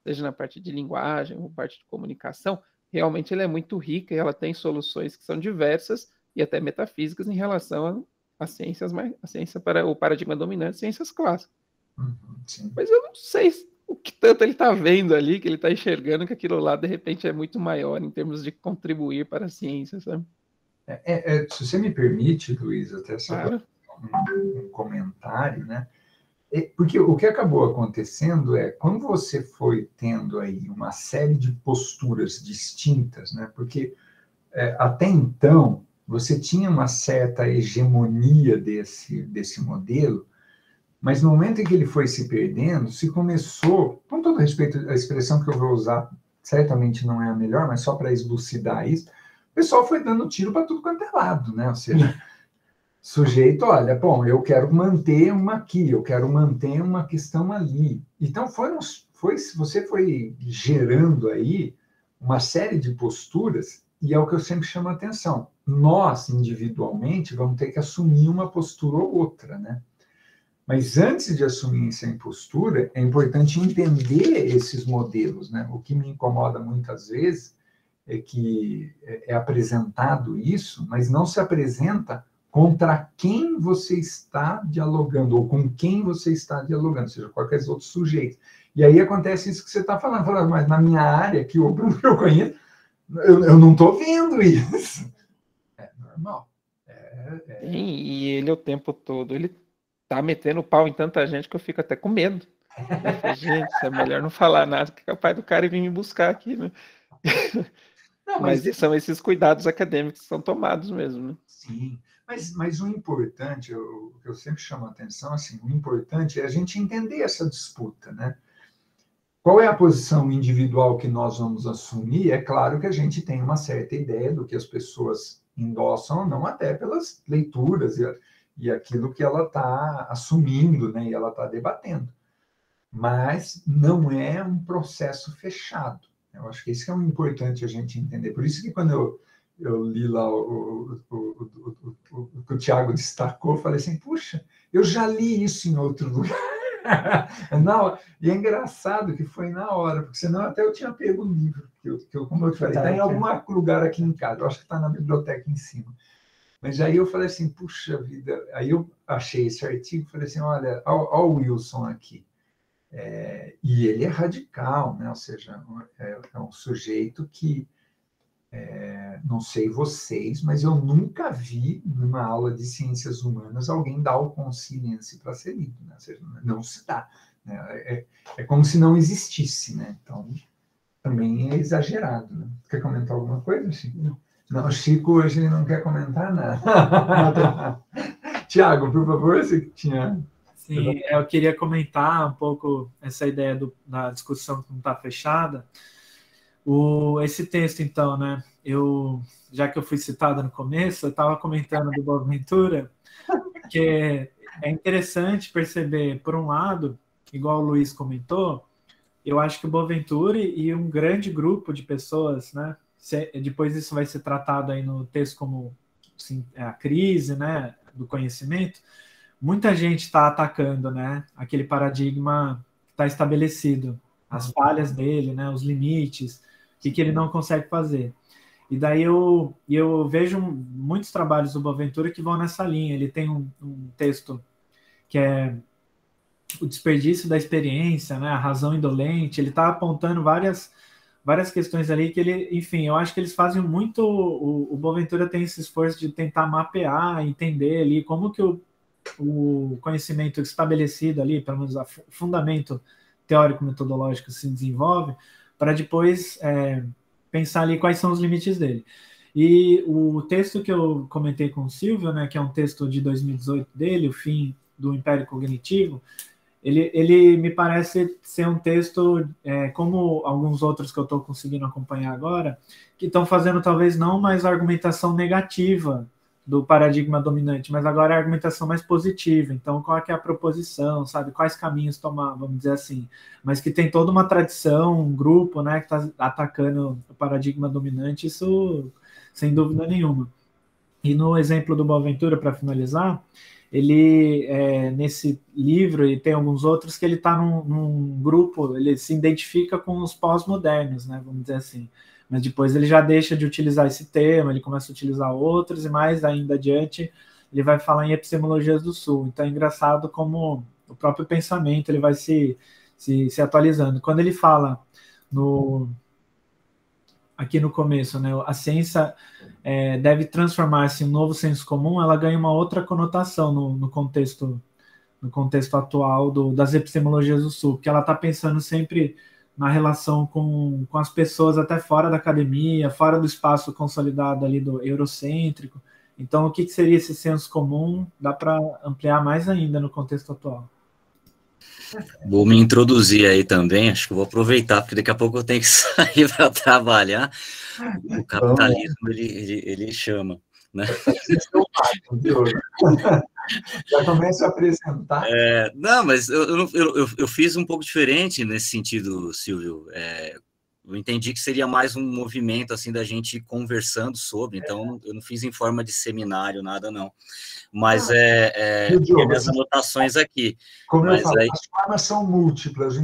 seja na parte de linguagem ou parte de comunicação, realmente ela é muito rica e ela tem soluções que são diversas e até metafísicas em relação às ciências a ciência para o paradigma dominante, ciências clássicas. Sim. Mas eu não sei o que tanto ele está vendo ali, que ele está enxergando que aquilo lá, de repente, é muito maior em termos de contribuir para a ciência, sabe? Se você me permite, Luiz, até só Claro. um comentário, né? Porque o que acabou acontecendo quando você foi tendo aí uma série de posturas distintas, né? Porque até então você tinha uma certa hegemonia desse modelo, mas no momento em que ele foi se perdendo, se começou, com todo respeito à expressão que eu vou usar, certamente não é a melhor, mas só para elucidar isso, o pessoal foi dando tiro para tudo quanto é lado, né? Ou seja, sujeito, olha, bom, eu quero manter uma aqui, eu quero manter uma questão ali. Então, você foi gerando aí uma série de posturas, e é o que eu sempre chamo a atenção. Nós, individualmente, vamos ter que assumir uma postura ou outra, né? Mas antes de assumir essa postura, é importante entender esses modelos, né? O que me incomoda muitas vezes é que é apresentado isso, mas não se apresenta contra quem você está dialogando, ou com quem você está dialogando, ou seja, qualquer outro sujeito. E aí acontece isso que você está falando, mas na minha área, que eu conheço, eu não estou vendo isso. É normal. Sim, e ele o tempo todo, ele tá metendo pau em tanta gente que eu fico até com medo. Eu falo, gente, é melhor não falar nada, que é capaz do cara vir me buscar aqui, né? Não, mas são esses cuidados acadêmicos que são tomados mesmo, né? Sim, mas o importante, o que eu sempre chamo a atenção, assim, o importante é a gente entender essa disputa, né? Qual é a posição individual que nós vamos assumir? É claro que a gente tem uma certa ideia do que as pessoas endossam ou não, até pelas leituras e aquilo que ela está assumindo, né? E ela está debatendo. Mas não é um processo fechado. Eu acho que isso é importante a gente entender. Por isso que quando eu li lá o que o Tiago destacou, eu falei assim, puxa, eu já li isso em outro lugar. Não, e é engraçado que foi na hora, porque senão até eu tinha pego o livro, como eu te falei, está em algum lugar aqui em casa, eu acho que está na biblioteca em cima. Mas aí eu falei assim, puxa vida, aí eu achei esse artigo e falei assim, olha o Wilson aqui. E ele é radical, né? Ou seja, é um sujeito que, não sei vocês, mas eu nunca vi numa aula de ciências humanas alguém dar o consciência para ser lido, né? Ou seja, não se dá, né? É como se não existisse, né? Então, também é exagerado, né? Quer comentar alguma coisa, Chico? Não, Chico hoje não quer comentar nada. Tiago, por favor, você que tinha... Sim, eu queria comentar um pouco essa ideia da discussão que não está fechada. Esse texto, então, né? Já que eu fui citado no começo, eu estava comentando do Boaventura, que é interessante perceber, por um lado, igual o Luiz comentou, eu acho que o Boaventura e um grande grupo de pessoas, né? Depois isso vai ser tratado aí no texto como assim, a crise, né? Do conhecimento. Muita gente está atacando, né? Aquele paradigma que está estabelecido, as falhas dele, né? Os limites, o que ele não consegue fazer. E daí eu vejo muitos trabalhos do Boaventura que vão nessa linha. Ele tem um texto que é o desperdício da experiência, né? A razão indolente. Ele está apontando várias questões ali que ele, enfim, eu acho que eles fazem muito. O Boaventura tem esse esforço de tentar mapear, entender ali como que o conhecimento estabelecido ali, pelo menos o fundamento teórico-metodológico se desenvolve, para depois pensar ali quais são os limites dele. E o texto que eu comentei com o Silvio, né, que é um texto de 2018 dele, O Fim do Império Cognitivo, ele me parece ser um texto, como alguns outros que eu estou conseguindo acompanhar agora, que estão fazendo talvez não mais argumentação negativa do paradigma dominante, mas agora é a argumentação mais positiva. Então, qual é que é a proposição, sabe? Quais caminhos tomar, vamos dizer assim. Mas que tem toda uma tradição, um grupo, né, que está atacando o paradigma dominante, isso sem dúvida nenhuma. E no exemplo do Boaventura, para finalizar, ele, nesse livro, e tem alguns outros, que ele está num grupo, ele se identifica com os pós-modernos, né, vamos dizer assim. Mas depois ele já deixa de utilizar esse termo, ele começa a utilizar outros, e mais ainda adiante ele vai falar em epistemologias do Sul. Então é engraçado como o próprio pensamento ele vai se atualizando. Quando ele fala aqui no começo, né, a ciência deve transformar-se em um novo senso comum, ela ganha uma outra conotação no contexto atual das epistemologias do Sul, porque ela está pensando sempre na relação com as pessoas até fora da academia, fora do espaço consolidado ali do eurocêntrico. Então, o que seria esse senso comum? Dá para ampliar mais ainda no contexto atual. Vou me introduzir aí também, acho que vou aproveitar, porque daqui a pouco eu tenho que sair para trabalhar. O capitalismo, ele chama, né? Já começa a apresentar. Não, mas eu fiz um pouco diferente nesse sentido, Silvio. Eu entendi que seria mais um movimento assim da gente conversando sobre, então eu não fiz em forma de seminário, nada não. Mas minhas anotações aqui. Como eu falo, as formas são múltiplas.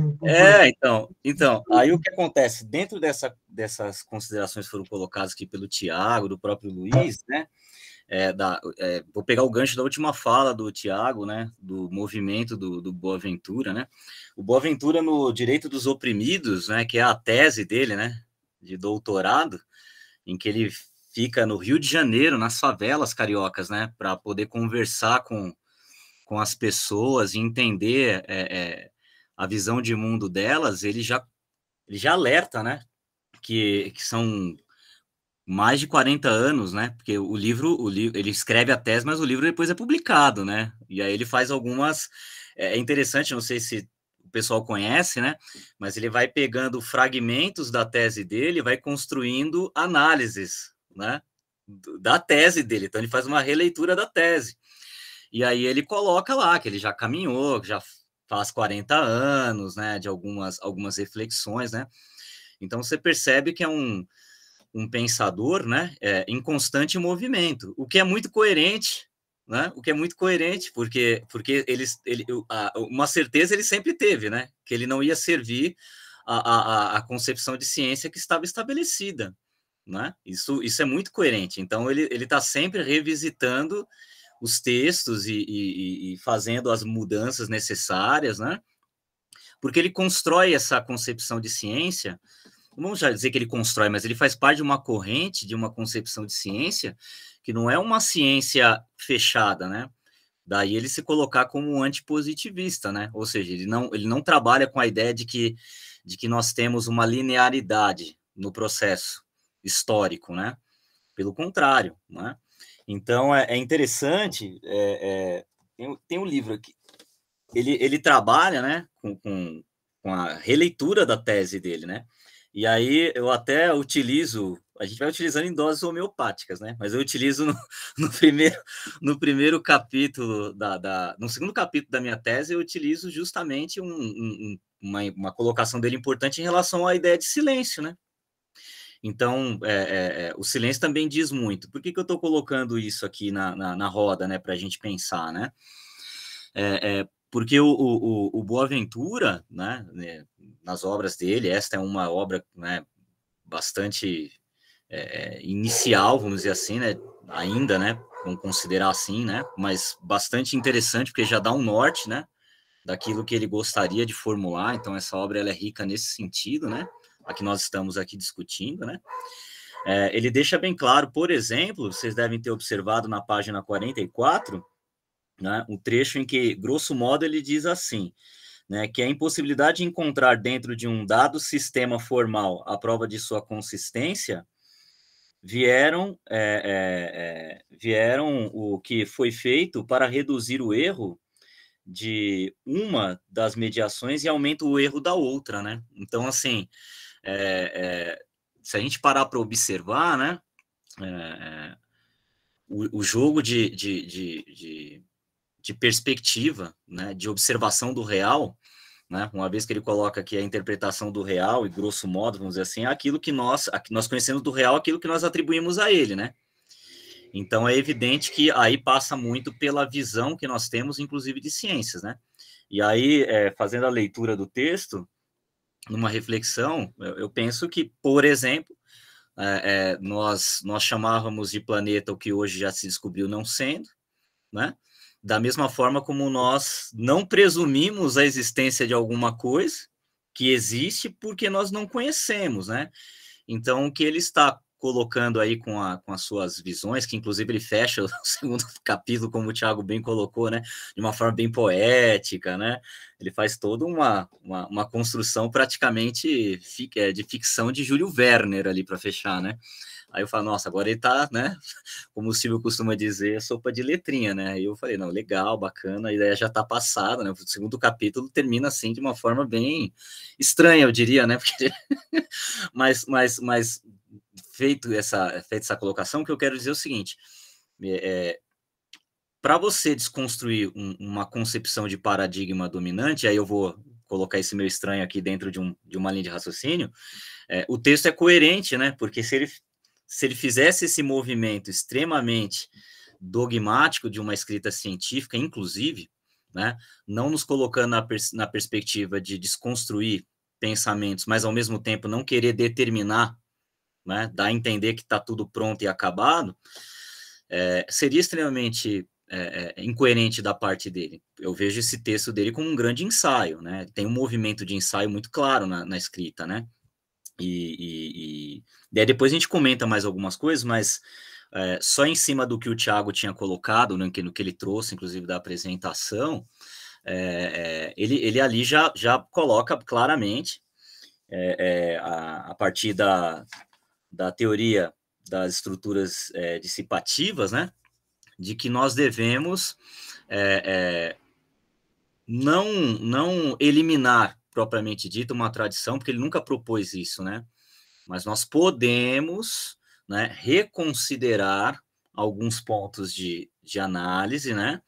Então, aí o que acontece? Dentro dessas considerações que foram colocadas aqui pelo Tiago, do próprio Luiz, né? Vou pegar o gancho da última fala do Tiago, né? Do movimento do Boaventura, né? O Boaventura no Direito dos Oprimidos, né? Que é a tese dele, né? De doutorado, em que ele fica no Rio de Janeiro, nas favelas cariocas, né, para poder conversar com as pessoas e entender a visão de mundo delas. Ele já alerta, né, que são mais de 40 anos, né, porque o livro ele escreve a tese, mas o livro depois é publicado, né, e aí ele faz algumas... É interessante, não sei se o pessoal conhece, né, mas ele vai pegando fragmentos da tese dele, vai construindo análises, né, da tese dele. Então ele faz uma releitura da tese, e aí ele coloca lá que ele já caminhou, já faz 40 anos, né, de algumas reflexões, né. Então você percebe que é um pensador, né, em constante movimento, o que é muito coerente, né, porque uma certeza ele sempre teve, né, que ele não ia servir a concepção de ciência que estava estabelecida, né? Isso é muito coerente. Então ele está sempre revisitando os textos e fazendo as mudanças necessárias, né? porque ele constrói essa concepção de ciência, não vamos já dizer que ele constrói, mas ele faz parte de uma corrente, de uma concepção de ciência, que não é uma ciência fechada, né? Daí ele se colocar como um antipositivista, né? Ou seja, ele não trabalha com a ideia de que nós temos uma linearidade no processo histórico, né? Pelo contrário, né? Então, é interessante, tem um livro aqui, ele trabalha, né, com a releitura da tese dele, né? E aí eu até utilizo, a gente vai utilizando em doses homeopáticas, né? Mas eu utilizo no primeiro capítulo, no segundo capítulo da minha tese, eu utilizo justamente uma colocação dele importante em relação à ideia de silêncio, né? Então, o silêncio também diz muito. Por que eu estou colocando isso aqui na roda, né, para a gente pensar, né? Porque o Boaventura, né, nas obras dele, esta é uma obra, né, bastante inicial, vamos dizer assim, né, ainda, né, vamos considerar assim, né, mas bastante interessante, porque já dá um norte, né, daquilo que ele gostaria de formular. Então, essa obra ela é rica nesse sentido, né, a que nós estamos aqui discutindo, né. Ele deixa bem claro, por exemplo, vocês devem ter observado na página 44, né, um trecho em que, grosso modo, ele diz assim, né, que a impossibilidade de encontrar dentro de um dado sistema formal a prova de sua consistência vieram o que foi feito para reduzir o erro de uma das mediações e aumenta o erro da outra, né? Então, assim, se a gente parar para observar, né, o jogo de perspectiva, né, de observação do real, né, uma vez que ele coloca aqui a interpretação do real, e grosso modo, vamos dizer assim, é aquilo que nós conhecemos do real, aquilo que nós atribuímos a ele, né? Então, é evidente que aí passa muito pela visão que nós temos, inclusive, de ciências, né? E aí, fazendo a leitura do texto, numa reflexão, eu penso que, por exemplo, nós chamávamos de planeta o que hoje já se descobriu não sendo, né? Da mesma forma como nós não presumimos a existência de alguma coisa que existe porque nós não conhecemos, né? Então, o que ele está colocando aí com as suas visões, que inclusive ele fecha o segundo capítulo, como o Thiago bem colocou, né? De uma forma bem poética, né? Ele faz toda uma construção praticamente de ficção de Júlio Werner ali para fechar, né? Aí eu falo, nossa, agora ele tá, né? Como o Silvio costuma dizer, sopa de letrinha, né? Aí eu falei, não, legal, bacana, a ideia já tá passada, né? O segundo capítulo termina assim de uma forma bem estranha, eu diria, né? Porque... mas feito essa colocação, que eu quero dizer o seguinte: para você desconstruir uma concepção de paradigma dominante, aí eu vou colocar esse meu estranho aqui dentro de uma linha de raciocínio, o texto é coerente, né? Porque se ele fizesse esse movimento extremamente dogmático de uma escrita científica, inclusive, né, não nos colocando na perspectiva de desconstruir pensamentos, mas ao mesmo tempo não querer determinar, né, dar a entender que está tudo pronto e acabado, seria extremamente incoerente da parte dele. Eu vejo esse texto dele como um grande ensaio, né? Tem um movimento de ensaio muito claro na escrita, né? E daí depois a gente comenta mais algumas coisas, mas só em cima do que o Thiago tinha colocado, no que ele trouxe, inclusive da apresentação, ele ali já coloca claramente, a partir da teoria das estruturas dissipativas, né, de que nós devemos não eliminar, propriamente dito, uma tradição, porque ele nunca propôs isso, né? Mas nós podemos, né, reconsiderar alguns pontos de análise, né?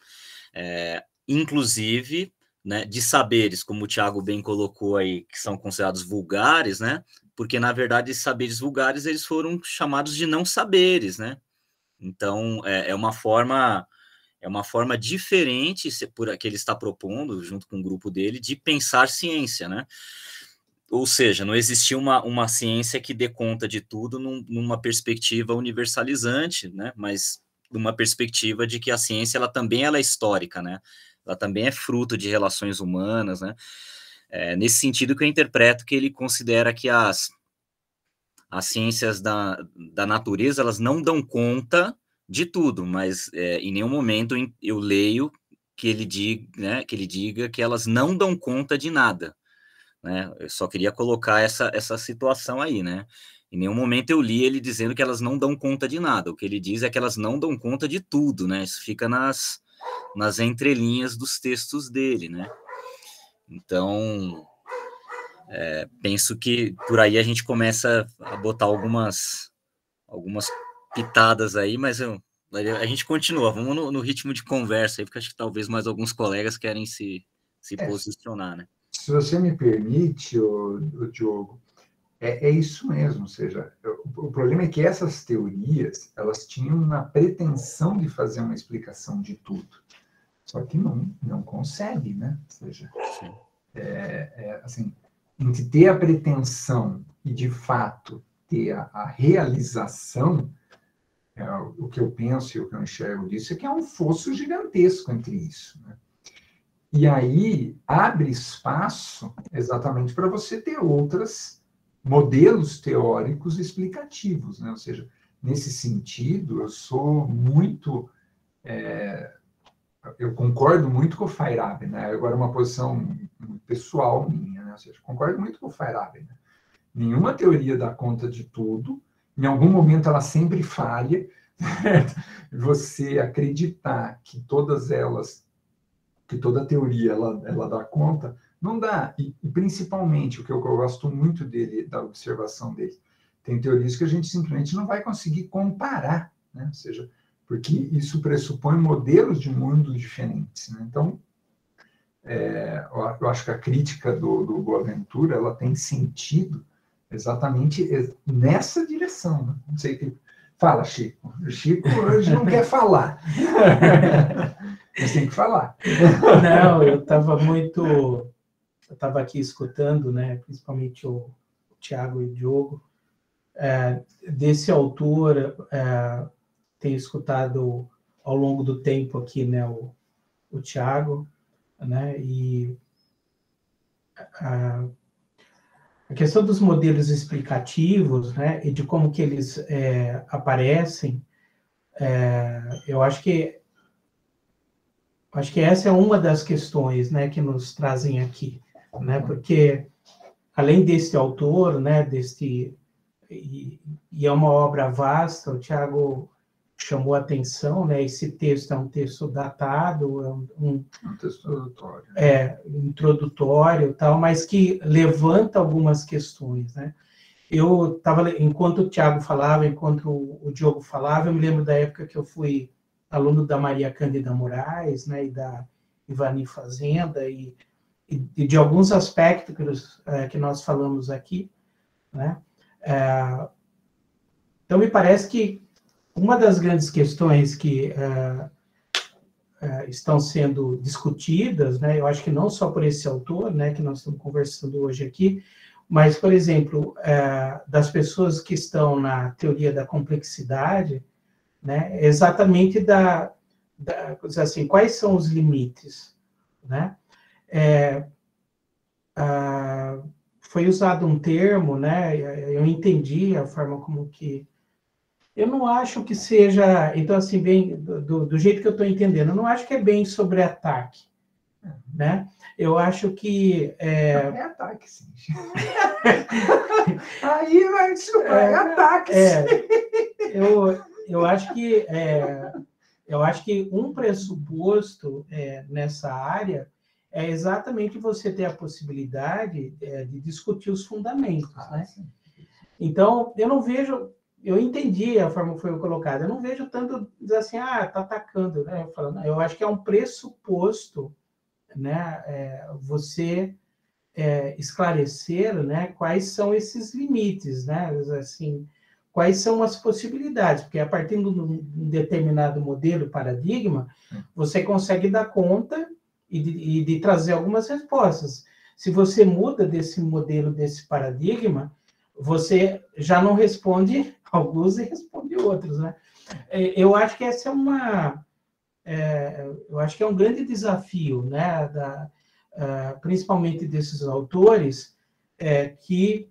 Inclusive, né, de saberes, como o Thiago bem colocou aí, que são considerados vulgares, né? Porque, na verdade, esses saberes vulgares, eles foram chamados de não saberes, né? Então, é uma forma diferente, que ele está propondo, junto com o grupo dele, de pensar ciência, né? Ou seja, não existia uma ciência que dê conta de tudo numa perspectiva universalizante, né? Mas numa perspectiva de que a ciência ela também é histórica, né? Ela também é fruto de relações humanas, né? nesse sentido que eu interpreto que ele considera que as ciências da natureza, elas não dão conta de tudo, mas em nenhum momento eu leio que ele diga que elas não dão conta de nada, né? Eu só queria colocar essa situação aí, né? Em nenhum momento eu li ele dizendo que elas não dão conta de nada. O que ele diz é que elas não dão conta de tudo, né? Isso fica nas entrelinhas dos textos dele, né? Então, penso que por aí a gente começa a botar algumas pitadas aí, mas a gente continua. Vamos no ritmo de conversa aí, porque acho que talvez mais alguns colegas querem se posicionar, né? Se você me permite, o Diogo, é isso mesmo, ou seja, o problema é que essas teorias, elas tinham uma pretensão de fazer uma explicação de tudo, só que não consegue, né? Ou seja, assim, entre ter a pretensão e, de fato, ter a realização, o que eu penso e o que eu enxergo disso é que é um fosso gigantesco entre isso, né? E aí abre espaço exatamente para você ter outros modelos teóricos explicativos, né? Ou seja, nesse sentido, eu sou muito... eu concordo muito com o Feyerabend, né? Agora, uma posição pessoal minha, né? Ou seja, concordo muito com o Feyerabend, né? Nenhuma teoria dá conta de tudo, em algum momento ela sempre falha, certo? Você acreditar que todas elas, que toda teoria ela dá conta, não dá. E principalmente, o que eu gosto muito dele, da observação dele, tem teorias que a gente simplesmente não vai conseguir comparar, né? Ou seja, porque isso pressupõe modelos de mundos diferentes, né? Então, eu acho que a crítica do Boaventura, ela tem sentido exatamente nessa direção, né? Não sei o que... Fala, Chico. O Chico hoje não quer falar. Mas tem que falar. Não, eu estava aqui escutando, né, principalmente o Tiago e o Diogo, desse autor, tenho escutado ao longo do tempo aqui, né, o Tiago, né, e a questão dos modelos explicativos, né, e de como que eles aparecem, eu acho que essa é uma das questões, né, que nos trazem aqui, né, porque além deste autor, né, e é uma obra vasta, o Tiago chamou a atenção, né, esse texto é um texto datado, é um texto introdutório. Introdutório, tal, mas que levanta algumas questões, né. Eu estava, enquanto o Tiago falava, enquanto o Diogo falava, eu me lembro da época que eu fui aluno da Maria Cândida Moraes, né, e da Ivani Fazenda, e de alguns aspectos que nós falamos aqui, né. Então, me parece que uma das grandes questões que estão sendo discutidas, né, eu acho que não só por esse autor, né, que nós estamos conversando hoje aqui, mas, por exemplo, das pessoas que estão na teoria da complexidade, né, exatamente assim, quais são os limites, né? Foi usado um termo, né? Eu entendi a forma como que... Eu não acho que seja... Então, assim, bem, do jeito que eu estou entendendo, eu não acho que é bem sobre ataque, né? Eu acho que... É ataque, sim. Aí vai ataque. Eu acho que um pressuposto nessa área é exatamente você ter a possibilidade de discutir os fundamentos, né? Sim. Então, eu não vejo... Eu entendi a forma que foi colocada. Eu não vejo tanto dizer assim, tá atacando, né? Eu acho que é um pressuposto, né? Você esclarecer, né? Quais são esses limites, né? Assim, quais são as possibilidades, porque a partir de um determinado modelo, paradigma, você consegue dar conta e de trazer algumas respostas. Se você muda desse modelo, desse paradigma, você já não responde alguns e responde outros, né? Eu acho que essa eu acho que é um grande desafio, né, principalmente desses autores, que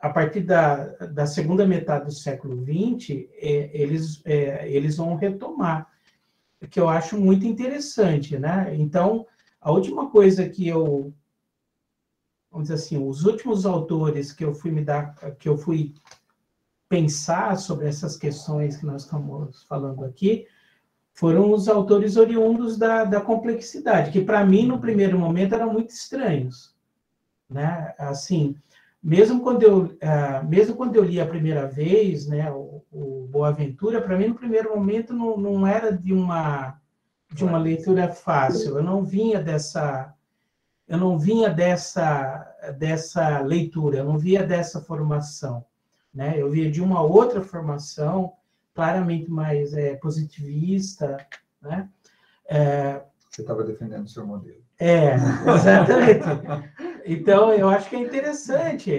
a partir da segunda metade do século XX, eles vão retomar, que eu acho muito interessante, né? Então, a última coisa que vamos dizer assim, os últimos autores que eu fui pensar sobre essas questões que nós estamos falando aqui, foram os autores oriundos da complexidade, que para mim, no primeiro momento, eram muito estranhos, né? Assim, mesmo quando eu li a primeira vez, né, o Boaventura, para mim, no primeiro momento, não era de uma leitura fácil. Eu não vinha dessa leitura, eu não via dessa formação, né? Eu via de uma outra formação, claramente mais positivista, né? Você estava defendendo o seu modelo. Exatamente. Então, eu acho que é interessante,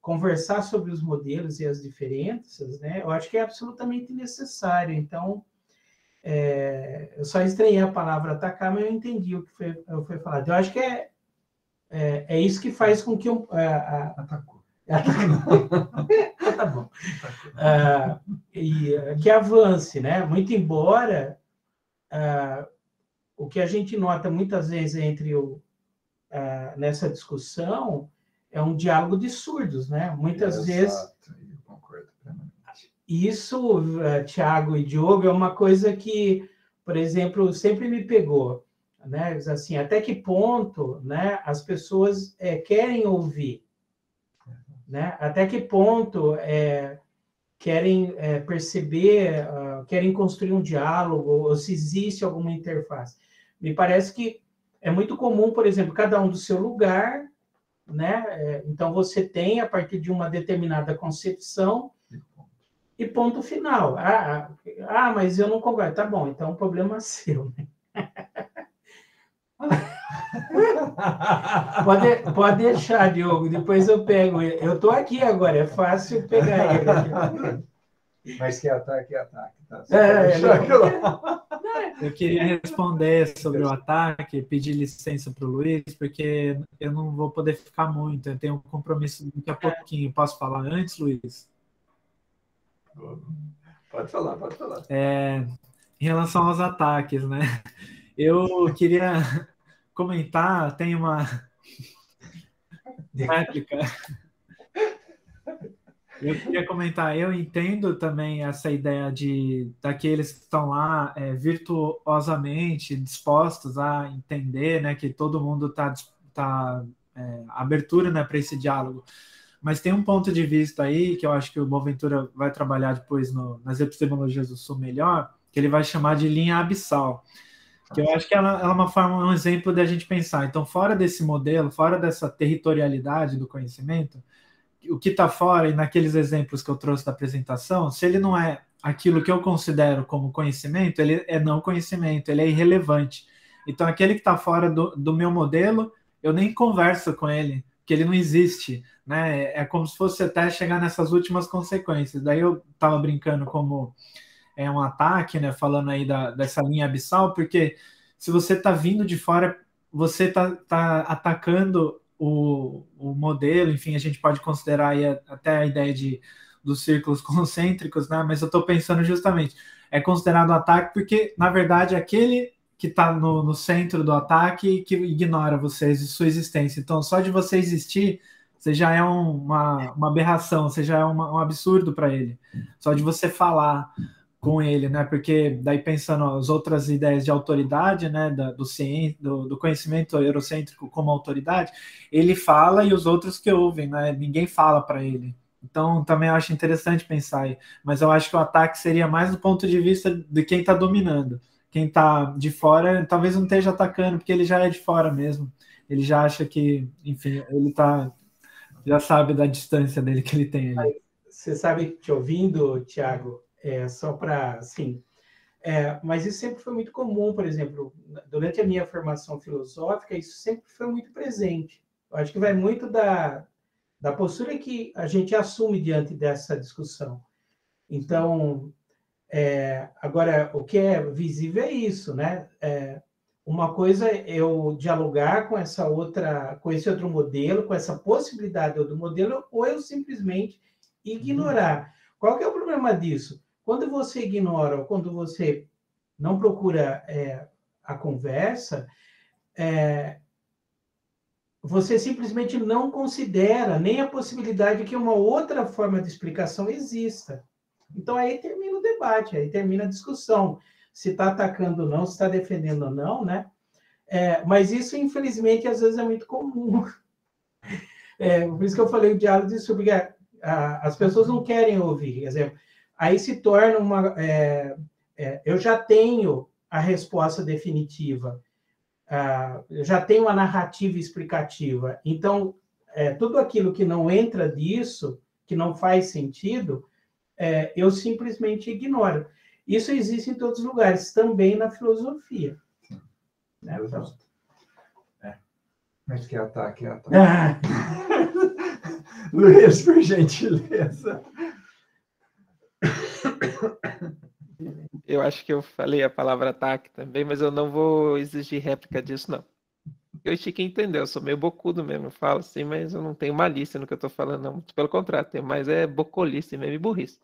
conversar sobre os modelos e as diferenças, né? Eu acho que é absolutamente necessário. Então, eu só estranhei a palavra atacar, mas eu entendi o que foi falado. Eu acho que é isso que faz com que Atacou. Tá bom. Que avance, né? Muito embora o que a gente nota muitas vezes nessa discussão é um diálogo de surdos, né? Muitas vezes. Eu concordo plenamente. Isso, Tiago e Diogo, é uma coisa que, por exemplo, sempre me pegou, né? Assim, até que ponto, né, as pessoas querem ouvir, né? Até que ponto querem perceber, querem construir um diálogo, ou se existe alguma interface. Me parece que é muito comum, por exemplo, cada um do seu lugar, né? Então, você tem, a partir de uma determinada concepção, e ponto final. Mas eu não concordo. Tá bom, então o problema é seu. Né? Pode deixar, Diogo, depois eu pego ele. Eu estou aqui agora, é fácil pegar ele. Mas que ataque, tá? Eu queria responder sobre o ataque, pedir licença para o Luiz, porque eu não vou poder ficar muito, eu tenho um compromisso daqui a pouquinho. Posso falar antes, Luiz? Pode falar. Em relação aos ataques, né? Eu queria comentar, tem uma réplica. Eu queria comentar, eu entendo também essa ideia daqueles que estão lá virtuosamente dispostos a entender, né, que todo mundo está abertura, né, para esse diálogo. Mas tem um ponto de vista aí que eu acho que o Boaventura vai trabalhar depois nas epistemologias do Sul melhor, que ele vai chamar de linha abissal, que eu acho que ela é uma forma, um exemplo de a gente pensar. Então, fora desse modelo, fora dessa territorialidade do conhecimento, o que está fora, e naqueles exemplos que eu trouxe da apresentação, se ele não é aquilo que eu considero como conhecimento, ele é não conhecimento, ele é irrelevante. Então, aquele que está fora do meu modelo, eu nem converso com ele, porque ele não existe, né? É como se fosse até chegar nessas últimas consequências. Daí eu estava brincando como um ataque, né? Falando aí dessa linha abissal, porque se você está vindo de fora, você está atacando o modelo, enfim, a gente pode considerar aí até a ideia dos círculos concêntricos, né? Mas eu estou pensando justamente, é considerado um ataque porque, na verdade, aquele que está no centro do ataque que ignora vocês e sua existência. Então, só de você existir, você já é uma aberração, você já é um absurdo para ele. Só de você falar com ele, né? Porque daí pensando as outras ideias de autoridade, né? Do conhecimento eurocêntrico como autoridade, ele fala e os outros que ouvem, né? Ninguém fala para ele. Então, também eu acho interessante pensar aí. Mas eu acho que o ataque seria mais do ponto de vista de quem está dominando. Quem está de fora talvez não esteja atacando, porque ele já é de fora mesmo. Ele já acha que, enfim, ele já sabe da distância dele que ele tem ali. Você sabe, te ouvindo, Tiago, só para, assim... mas isso sempre foi muito comum, por exemplo, durante a minha formação filosófica, isso sempre foi muito presente. Eu acho que vai muito da postura que a gente assume diante dessa discussão. Então... agora, o que é visível é isso, né? Uma coisa é eu dialogar com esse outro modelo, com essa possibilidade do modelo, ou eu simplesmente ignorar. Qual que é o problema disso? Quando você ignora, ou quando você não procura a conversa, você simplesmente não considera nem a possibilidade de que uma outra forma de explicação exista. Então, aí termina o debate, aí termina a discussão. Se está atacando ou não, se está defendendo ou não, né? Mas isso, infelizmente, às vezes é muito comum. Por isso que eu falei o diálogo disso, porque as pessoas não querem ouvir. Quer dizer, aí se torna uma... eu já tenho a resposta definitiva, eu já tenho a narrativa explicativa. Então, tudo aquilo que não entra disso, que não faz sentido, eu simplesmente ignoro. Isso existe em todos os lugares, também na filosofia. Né? Então, mas que ataque, Luiz, por gentileza. Eu acho que eu falei a palavra ataque também, mas eu não vou exigir réplica disso, não. Eu achei que entendeu, eu sou meio bocudo mesmo, eu falo assim, mas eu não tenho malícia no que eu tô falando, não. Pelo contrário, tenho mais bocolice mesmo e burrice.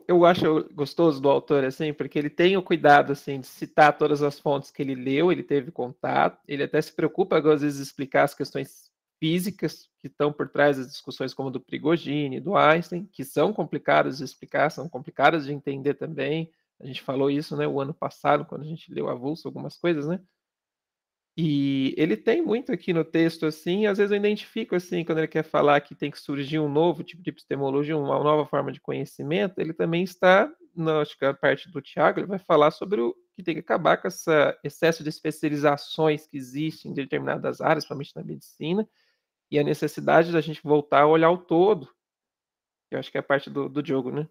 Eu acho gostoso do autor, assim, porque ele tem o cuidado, assim, de citar todas as fontes que ele leu, ele teve contato, ele até se preocupa, às vezes, explicar as questões físicas que estão por trás das discussões como do Prigogine, do Einstein, que são complicadas de explicar, são complicadas de entender também. A gente falou isso, né, o ano passado, quando a gente leu avulso algumas coisas, né? E ele tem muito aqui no texto, assim, às vezes eu identifico, assim, quando ele quer falar que tem que surgir um novo tipo de epistemologia, uma nova forma de conhecimento, ele também está, acho que a parte do Tiago, ele vai falar sobre o que tem que acabar com esse excesso de especializações que existem em determinadas áreas, principalmente na medicina, e a necessidade da gente voltar a olhar o todo. Eu acho que é a parte do Diogo, né?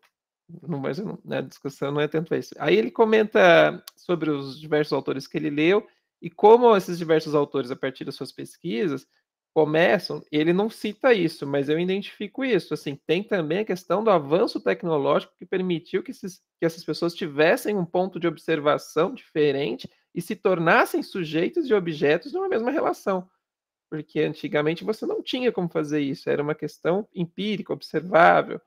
Mas a discussão não é tanto isso. Aí ele comenta sobre os diversos autores que ele leu, e como esses diversos autores, a partir das suas pesquisas, começam, ele não cita isso, mas eu identifico isso. Assim, tem também a questão do avanço tecnológico que permitiu que essas pessoas tivessem um ponto de observação diferente e se tornassem sujeitos e objetos de uma mesma relação. Porque antigamente você não tinha como fazer isso, era uma questão empírica, observável,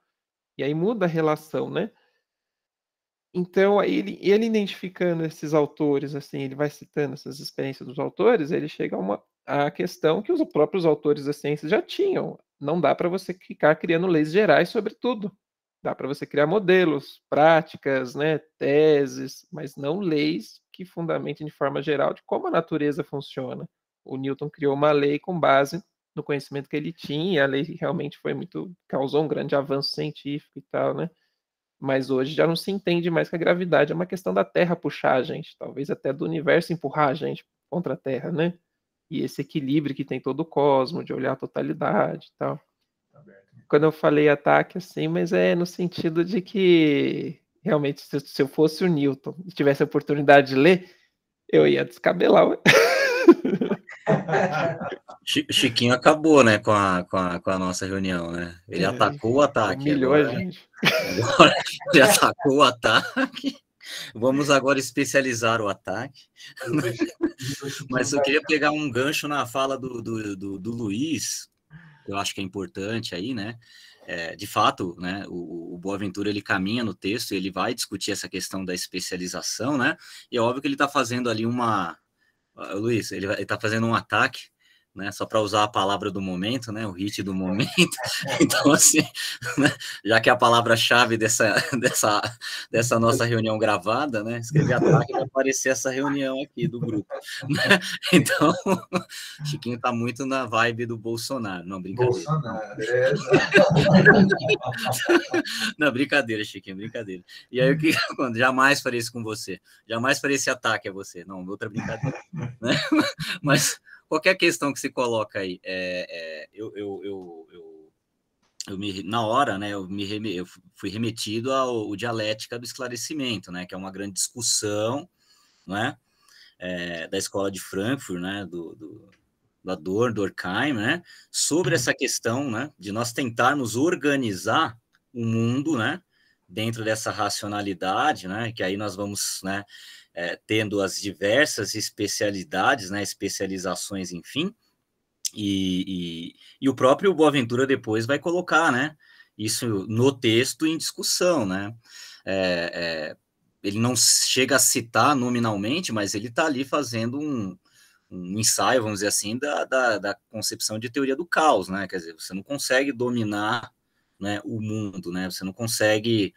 e aí muda a relação, né? Então, ele identificando esses autores, assim, ele vai citando essas experiências dos autores, ele chega a questão que os próprios autores da ciência já tinham. Não dá para você ficar criando leis gerais sobre tudo. Dá para você criar modelos, práticas, né, teses, mas não leis que fundamentem de forma geral de como a natureza funciona. O Newton criou uma lei com base no conhecimento que ele tinha, e a lei realmente causou um grande avanço científico e tal, né? Mas hoje já não se entende mais que a gravidade é uma questão da Terra puxar a gente, talvez até do universo empurrar a gente contra a Terra, né? E esse equilíbrio que tem todo o cosmos, de olhar a totalidade e tal. Quando eu falei ataque, assim, mas é no sentido de que, realmente, se eu fosse o Newton e tivesse a oportunidade de ler, eu ia descabelar. Chiquinho acabou, né, com a nossa reunião, né? Ele atacou o ataque. Humilhou agora, a gente. Agora ele atacou o ataque. Vamos agora especializar o ataque. Mas eu queria pegar um gancho na fala do Luiz, que eu acho que é importante aí, né? De fato, né, o Boaventura ele caminha no texto, ele vai discutir essa questão da especialização, né? E é óbvio que ele está fazendo ali Luiz, ele está fazendo um ataque, né, só para usar a palavra do momento, né, o hit do momento. Então, assim, né, já que é a palavra-chave dessa nossa reunião gravada, né, escrever ataque vai aparecer essa reunião aqui do grupo. Né? Então, Chiquinho está muito na vibe do Bolsonaro. Não, brincadeira. Bolsonaro, Não, brincadeira, Chiquinho, brincadeira. E aí, jamais farei isso com você. Jamais farei esse ataque a você. Não, outra brincadeira. Né? Mas qualquer questão que se coloca aí, na hora, né, eu fui remetido ao dialética do esclarecimento, né, que é uma grande discussão, né, da escola de Frankfurt, né, do Durkheim, né, sobre essa questão, né, de nós tentarmos organizar o mundo, né, dentro dessa racionalidade, né, que aí nós vamos, né, tendo as diversas especialidades, né, especializações, enfim, e o próprio Boaventura depois vai colocar, né, isso no texto em discussão, né, ele não chega a citar nominalmente, mas ele está ali fazendo um ensaio, vamos dizer assim, da concepção de teoria do caos, né, quer dizer, você não consegue dominar, né, o mundo, né, você não consegue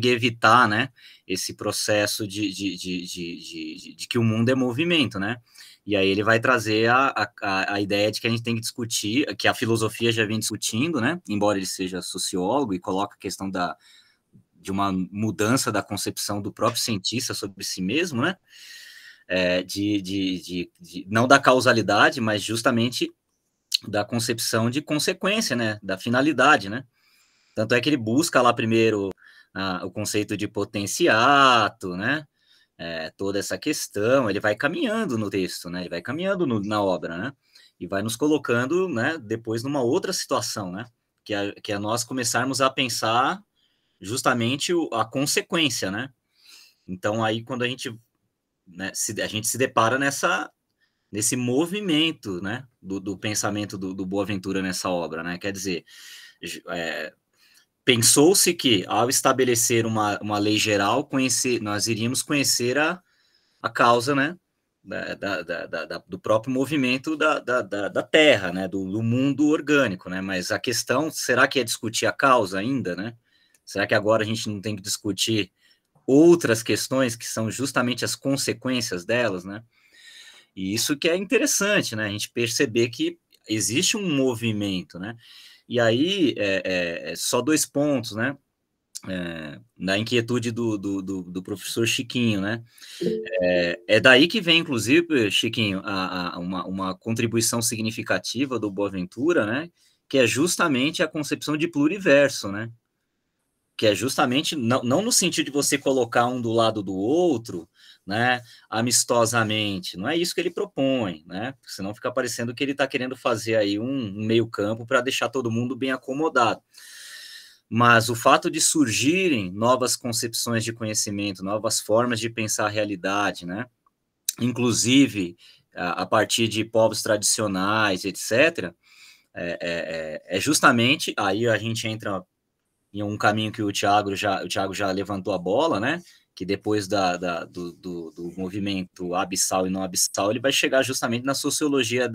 evitar, né, esse processo de que o mundo é movimento, né, e aí ele vai trazer a ideia de que a gente tem que discutir, que a filosofia já vem discutindo, né, embora ele seja sociólogo e coloca a questão de uma mudança da concepção do próprio cientista sobre si mesmo, né, não da causalidade, mas justamente da concepção de consequência, né, da finalidade, né, tanto é que ele busca lá primeiro o conceito de potenciato, né, toda essa questão, ele vai caminhando no texto, né, ele vai caminhando na obra, né, e vai nos colocando, né, depois numa outra situação, né, que é nós começarmos a pensar justamente a consequência, né, então aí quando a gente, né, a gente se depara nesse movimento, né, do pensamento do Boaventura nessa obra, né, quer dizer, pensou-se que, ao estabelecer uma lei geral, nós iríamos conhecer a causa, né, do próprio movimento da Terra, né, do mundo orgânico, né, mas a questão, será que é discutir a causa ainda, né? Será que agora a gente não tem que discutir outras questões que são justamente as consequências delas, né? E isso que é interessante, né, a gente perceber que existe um movimento, né? E aí, só 2 pontos, né? Na inquietude do professor Chiquinho, né? É daí que vem, inclusive, Chiquinho, uma contribuição significativa do Boaventura, né? Que é justamente a concepção de pluriverso, né? Que é justamente, não no sentido de você colocar um do lado do outro, né, amistosamente, não é isso que ele propõe, né, senão fica parecendo que ele está querendo fazer aí um meio campo para deixar todo mundo bem acomodado. Mas o fato de surgirem novas concepções de conhecimento, novas formas de pensar a realidade, né, inclusive a partir de povos tradicionais, etc., é justamente, aí a gente entra em um caminho que o Thiago já levantou a bola, né? Que depois do movimento abissal e não abissal, ele vai chegar justamente na sociologia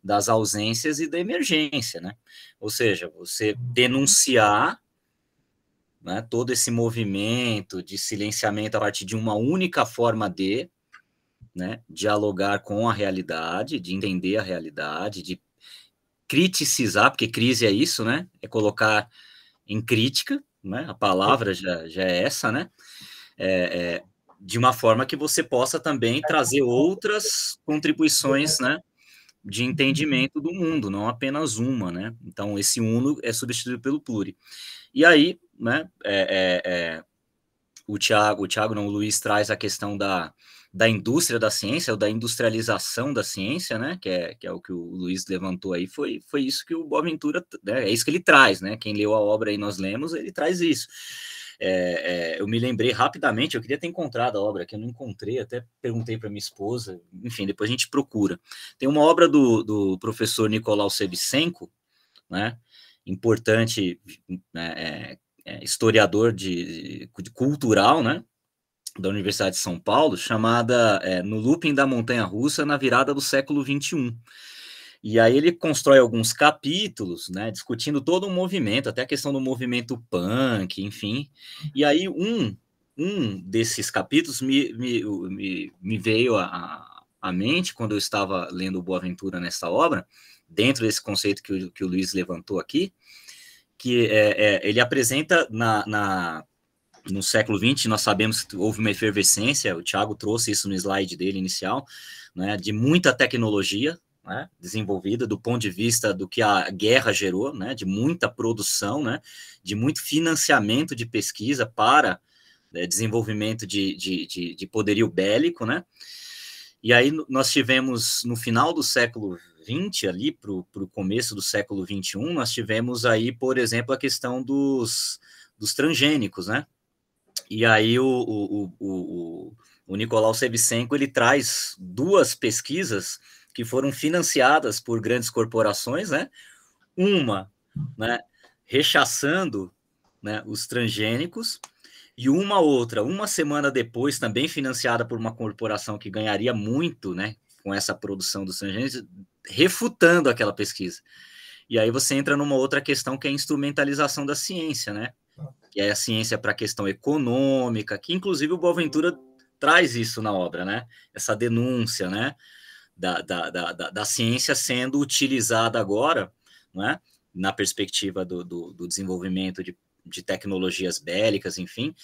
das ausências e da emergência, né? Ou seja, você denunciar, né, todo esse movimento de silenciamento a partir de uma única forma de, né, dialogar com a realidade, de entender a realidade, de criticizar, porque crise é isso, né? É colocar em crítica, né? A palavra já é essa, né? De uma forma que você possa também trazer outras contribuições, né, de entendimento do mundo, não apenas uma, né? Então, esse uno é substituído pelo pluri. E aí, né, o Luiz traz a questão da indústria da ciência, ou da industrialização da ciência, né, que é o que o Luiz levantou aí, foi isso que o Boaventura, né, é isso que ele traz, né, quem leu a obra e nós lemos, ele traz isso. Eu me lembrei rapidamente, eu queria ter encontrado a obra, que eu não encontrei, até perguntei para minha esposa, enfim, depois a gente procura. Tem uma obra do professor Nicolau Sevicenko, né, importante, historiador de cultural, né, da Universidade de São Paulo, chamada No Looping da Montanha-Russa na virada do século XXI. E aí ele constrói alguns capítulos, né, discutindo todo um movimento, até a questão do movimento punk, enfim. E aí um desses capítulos me veio à mente quando eu estava lendo o Boaventura nessa obra, dentro desse conceito que o Luiz levantou aqui, que ele apresenta no século XX, nós sabemos que houve uma efervescência, o Thiago trouxe isso no slide dele inicial, né, de muita tecnologia, né, desenvolvida do ponto de vista do que a guerra gerou, né, de muita produção, né, de muito financiamento de pesquisa para desenvolvimento de poderio bélico, né, e aí nós tivemos no final do século XX, ali para o começo do século XXI, nós tivemos aí, por exemplo, a questão dos dos transgênicos, né? E aí o Nicolau Sevchenko, ele traz 2 pesquisas que foram financiadas por grandes corporações, né? Uma, né, rechaçando, né, os transgênicos, e uma outra, uma semana depois, também financiada por uma corporação que ganharia muito, né, com essa produção dos transgênicos, refutando aquela pesquisa. E aí você entra numa outra questão, que é a instrumentalização da ciência, né? Que é a ciência para a questão econômica, que inclusive o Boaventura traz isso na obra, né? Essa denúncia, né? Da ciência sendo utilizada agora, né? Na perspectiva do desenvolvimento de tecnologias bélicas, enfim,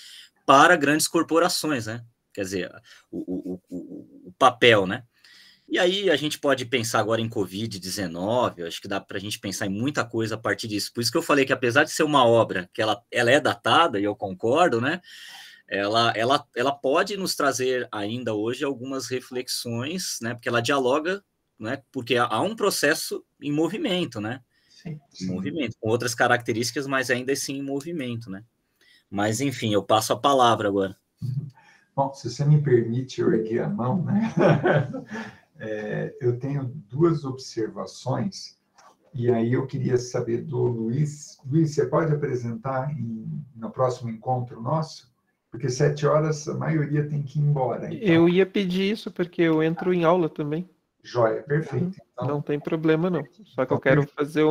para grandes corporações, né? Quer dizer, o papel, né? E aí a gente pode pensar agora em Covid-19, acho que dá para a gente pensar em muita coisa a partir disso. Por isso que eu falei que, apesar de ser uma obra que ela é datada, e eu concordo, né? Ela pode nos trazer ainda hoje algumas reflexões, né? Porque ela dialoga, né? Porque há um processo em movimento, né? Sim. Em movimento, com outras características, mas ainda assim em movimento, né? Mas, enfim, eu passo a palavra agora. Bom, se você me permite, eu ergui a mão, né? Eu tenho 2 observações, e aí eu queria saber do Luiz. Luiz, você pode apresentar no próximo encontro nosso? Porque 7 horas a maioria tem que ir embora. Então... Eu ia pedir isso, porque eu entro em aula também. Joia, perfeito. Então... Não tem problema, não. Só que eu quero fazer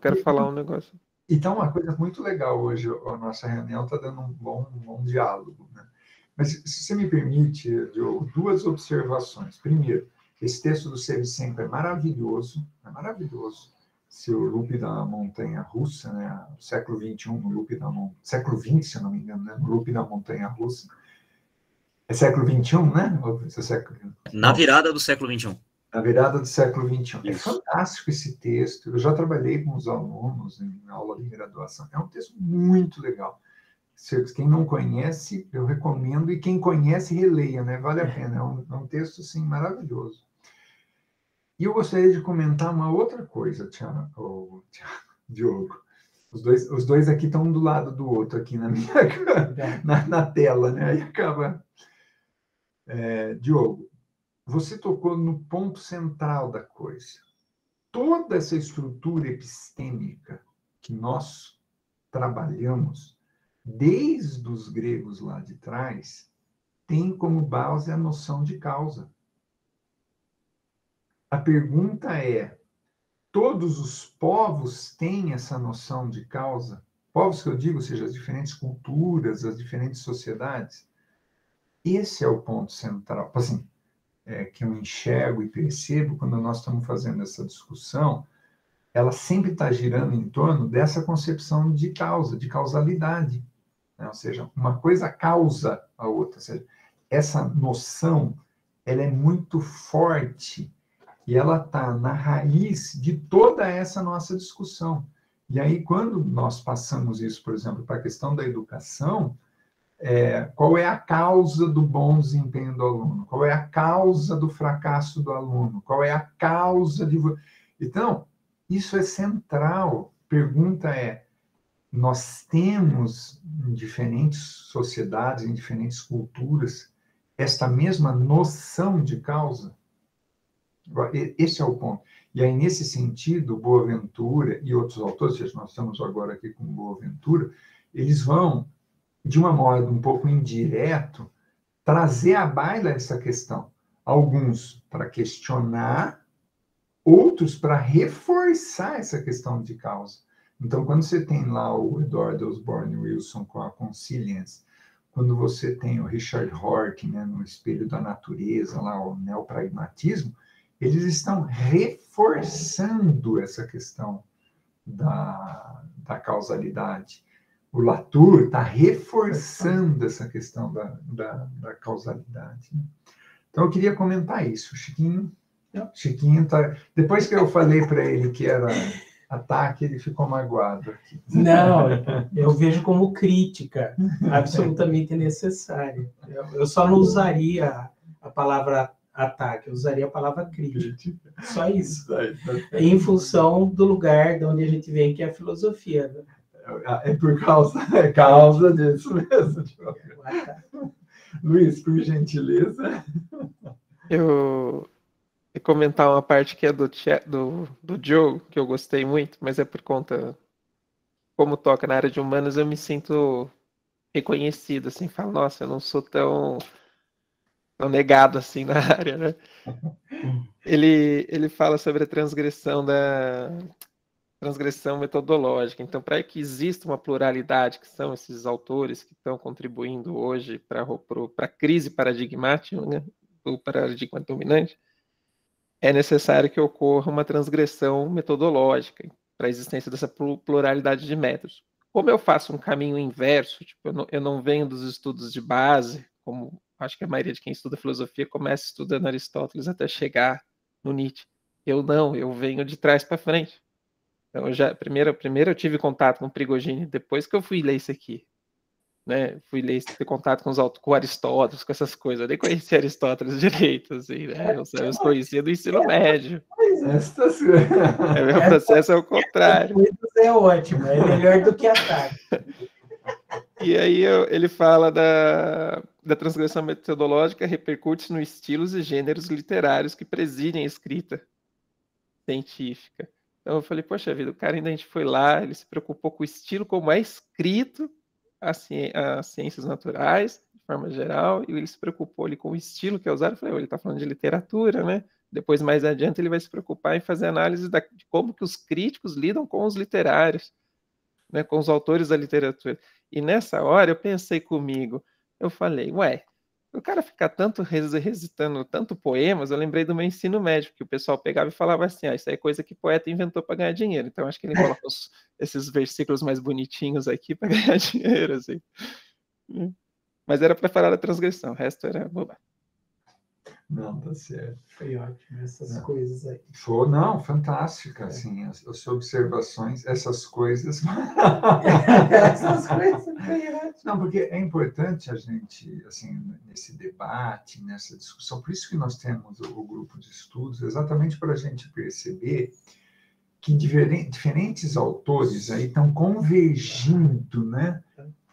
quero falar um negócio. Então, uma coisa muito legal hoje, a nossa reunião está dando um bom diálogo, né? Mas, se você me permite, Diogo, 2 observações. Primeiro, esse texto do Sevchenko é maravilhoso. Se o loop da montanha russa, né? Século XXI, no loop da século XX, se eu não me engano, né? No loop da montanha russa. É século XXI, né? Ou século... Na virada do século XXI. Na virada do século XXI. É fantástico esse texto. Eu já trabalhei com os alunos em aula de graduação. É um texto muito legal. Quem não conhece, eu recomendo, e quem conhece, releia, né? Vale a pena. É um texto, assim, maravilhoso. E eu gostaria de comentar uma outra coisa, Tiago, Diogo. Os dois aqui estão um do lado do outro, aqui na tela, né? Aí acaba... Diogo, você tocou no ponto central da coisa. Toda essa estrutura epistêmica que nós trabalhamos, desde os gregos lá de trás, tem como base a noção de causa. A pergunta é, todos os povos têm essa noção de causa? Povos que eu digo, ou seja, as diferentes culturas, as diferentes sociedades. Esse é o ponto central. Assim, que eu enxergo e percebo quando nós estamos fazendo essa discussão, ela sempre está girando em torno dessa concepção de causa, de causalidade. Né? Ou seja, uma coisa causa a outra. Ou seja, essa noção ela é muito forte e ela está na raiz de toda essa nossa discussão. E aí, quando nós passamos isso, por exemplo, para a questão da educação, qual é a causa do bom desempenho do aluno? Qual é a causa do fracasso do aluno? Qual é a causa de... Então, isso é central. Pergunta é, nós temos em diferentes sociedades, em diferentes culturas, esta mesma noção de causa? Esse é o ponto. E aí, nesse sentido, Boaventura e outros autores, ou seja, nós estamos agora aqui com Boaventura, eles vão, de uma modo um pouco indireto, trazer à baila essa questão. Alguns para questionar, outros para reforçar essa questão de causa. Então, quando você tem lá o Edward Osborne Wilson com a Conscience, quando você tem o Richard Horton, né, no Espelho da Natureza, lá o neopragmatismo, eles estão reforçando essa questão da causalidade. O Latour está reforçando essa questão da causalidade. Então, eu queria comentar isso. Chiquinho tá... Depois que eu falei para ele que era ataque, ele ficou magoado aqui. Não, eu vejo como crítica absolutamente necessária. Eu só não usaria a palavra ataque, eu usaria a palavra crítica. Só isso. Em função do lugar de onde a gente vem, que é a filosofia. É por causa disso mesmo. Luiz, por gentileza. Eu ia comentar uma parte que é do Joe, que eu gostei muito, mas é por conta, como toca na área de humanas, eu me sinto reconhecido, assim, falo, nossa, eu não sou tão negado assim na área, né? Ele fala sobre a transgressão metodológica. Então, para que exista uma pluralidade, que são esses autores que estão contribuindo hoje para a crise paradigmática, né, do paradigma dominante, é necessário que ocorra uma transgressão metodológica para a existência dessa pluralidade de métodos. Como eu faço um caminho inverso, tipo, eu não venho dos estudos de base, como acho que a maioria de quem estuda filosofia começa estudando Aristóteles até chegar no Nietzsche. Eu venho de trás para frente. Então, primeiro eu tive contato com o Prigogine, depois que eu fui ler isso aqui. Né? Ter contato com Aristóteles, com essas coisas. Eu nem conhecia Aristóteles direito, assim, né? Eu conhecia do ensino médio. Meu processo é o contrário. É ótimo, é melhor do que ataque. E aí ele fala da transgressão metodológica, repercute nos estilos e gêneros literários que presidem a escrita científica. Então eu falei, poxa vida, o cara ainda a gente foi lá, ele se preocupou com o estilo, como é escrito as ciências naturais, de forma geral, e ele se preocupou ali com o estilo que é usado. Eu falei, ele está falando de literatura, né? Depois, mais adiante, ele vai se preocupar em fazer análise de como que os críticos lidam com os literários, né? Com os autores da literatura. E nessa hora eu pensei comigo, eu falei, o cara ficar tanto recitando tanto poemas, eu lembrei do meu ensino médio, que o pessoal pegava e falava assim, isso aí é coisa que poeta inventou para ganhar dinheiro. Então acho que ele coloca esses versículos mais bonitinhos aqui para ganhar dinheiro, assim. Mas era para falar da transgressão, o resto era bobagem. Não, tá certo. Foi ótimo essas coisas aí. Fantástica, assim, as observações, essas coisas. Essas coisas foi ótimo. Não, porque é importante a gente, assim, nesse debate, nessa discussão, por isso que nós temos o grupo de estudos, exatamente para a gente perceber que diferentes autores aí estão convergindo, né,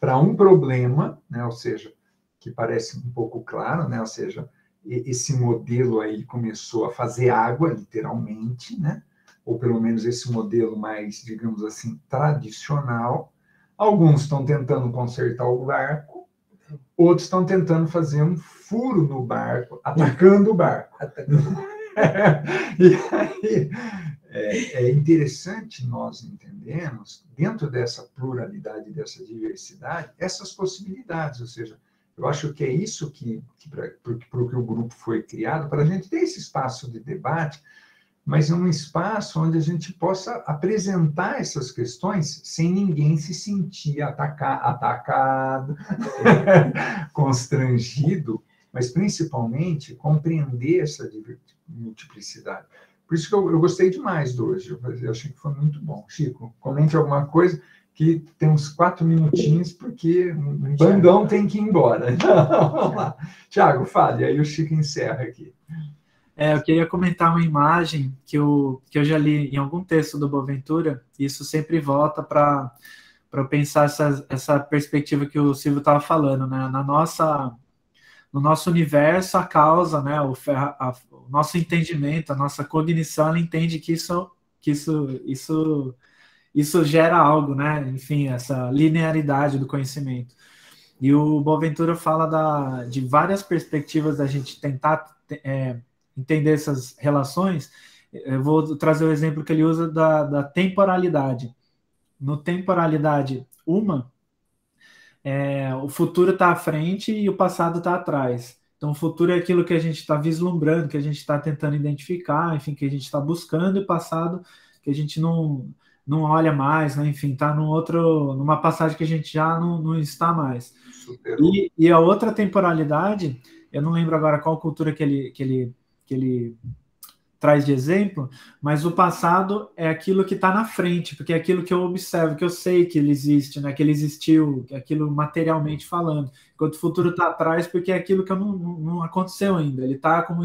para um problema, né, ou seja, que parece um pouco claro, né, ou seja, esse modelo aí começou a fazer água, literalmente, né? Ou pelo menos esse modelo mais, digamos assim, tradicional. Alguns estão tentando consertar o barco, outros estão tentando fazer um furo no barco, atacando o barco. E aí é interessante nós entendermos, dentro dessa pluralidade, dessa diversidade, essas possibilidades, ou seja, eu acho que é isso para o que o grupo foi criado, para a gente ter esse espaço de debate, mas um espaço onde a gente possa apresentar essas questões sem ninguém se sentir atacado, constrangido, mas principalmente compreender essa multiplicidade. Por isso que eu gostei demais do hoje, eu achei que foi muito bom. Chico, comente alguma coisa, que tem uns 4 minutinhos, porque o bandão tem que ir embora. Vamos lá. Tiago, fale, aí o Chico encerra aqui. Eu queria comentar uma imagem que eu já li em algum texto do Boaventura, e isso sempre volta para pensar essa perspectiva que o Silvio estava falando, né? No nosso universo, a causa, né? O nosso entendimento, a nossa cognição, ela entende que isso gera algo, né? Enfim, essa linearidade do conhecimento. E o Boaventura fala de várias perspectivas da gente tentar entender essas relações. Eu vou trazer o exemplo que ele usa da temporalidade. No temporalidade o futuro está à frente e o passado está atrás. Então, o futuro é aquilo que a gente está vislumbrando, que a gente está tentando identificar, enfim, que a gente está buscando, e o passado que a gente não olha mais, né? Enfim, está numa passagem que a gente já não está mais. E a outra temporalidade, eu não lembro agora qual cultura que ele traz de exemplo, mas o passado é aquilo que está na frente, porque é aquilo que eu observo, que eu sei que ele existe, né? Que ele existiu, que é aquilo materialmente falando. Enquanto o futuro está atrás, porque é aquilo que não aconteceu ainda, ele está como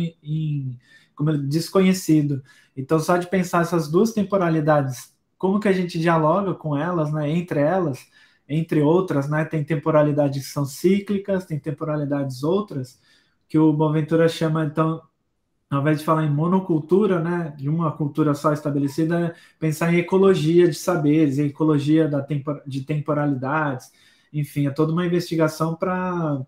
desconhecido. Então, só de pensar essas duas temporalidades como que a gente dialoga com elas, né, entre outras, né, tem temporalidades que são cíclicas, tem temporalidades outras, que o Boaventura chama, então, ao invés de falar em monocultura, né, de uma cultura só estabelecida, é pensar em ecologia de saberes, em ecologia de temporalidades, enfim, é toda uma investigação para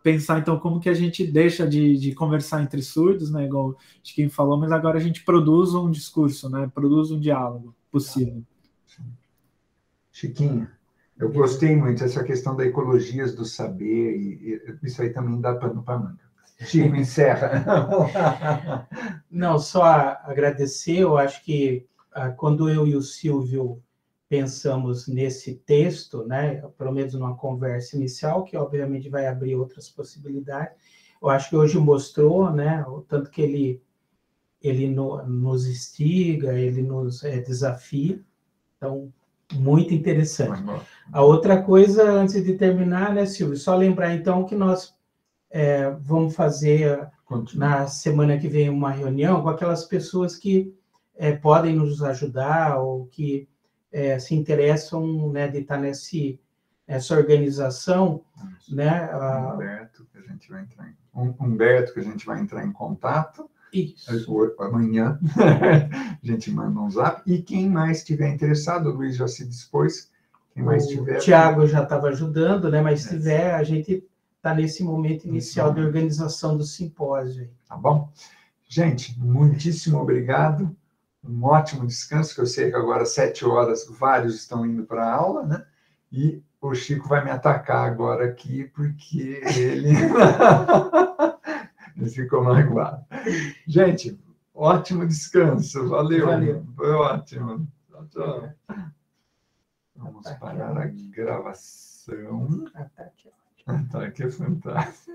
pensar, então, como que a gente deixa de conversar entre surdos, né, igual o Chiquinho falou, mas agora a gente produz um discurso, né, produz um diálogo possível. Chiquinho, eu gostei muito dessa questão da ecologias do saber, e isso aí também dá pano para manga. Chico, encerra. Não, só agradecer, eu acho que quando eu e o Silvio pensamos nesse texto, né, pelo menos numa conversa inicial, que obviamente vai abrir outras possibilidades, eu acho que hoje mostrou, né, o tanto que ele nos instiga, ele nos desafia, então, muito interessante. A outra coisa, antes de terminar, né, Silvio, só lembrar então que nós vamos fazer na semana que vem uma reunião com aquelas pessoas que podem nos ajudar ou que se interessam, né, de estar nessa organização, né? Humberto, que a gente vai entrar em contato. Isso. Amanhã a gente manda um zap. E quem mais estiver interessado, o Luiz já se dispôs. Quem mais tiver. O Tiago já estava ajudando, né? Mas se tiver, a gente está nesse momento inicial de organização do simpósio. Tá bom? Gente, muitíssimo obrigado. Um ótimo descanso, que eu sei que agora, 7 horas, vários estão indo para a aula, né? E o Chico vai me atacar agora aqui, porque ele ficou magoado. Gente, ótimo descanso. Valeu. Foi ótimo. Tchau. Vamos parar a gravação. Tá aqui é fantástico.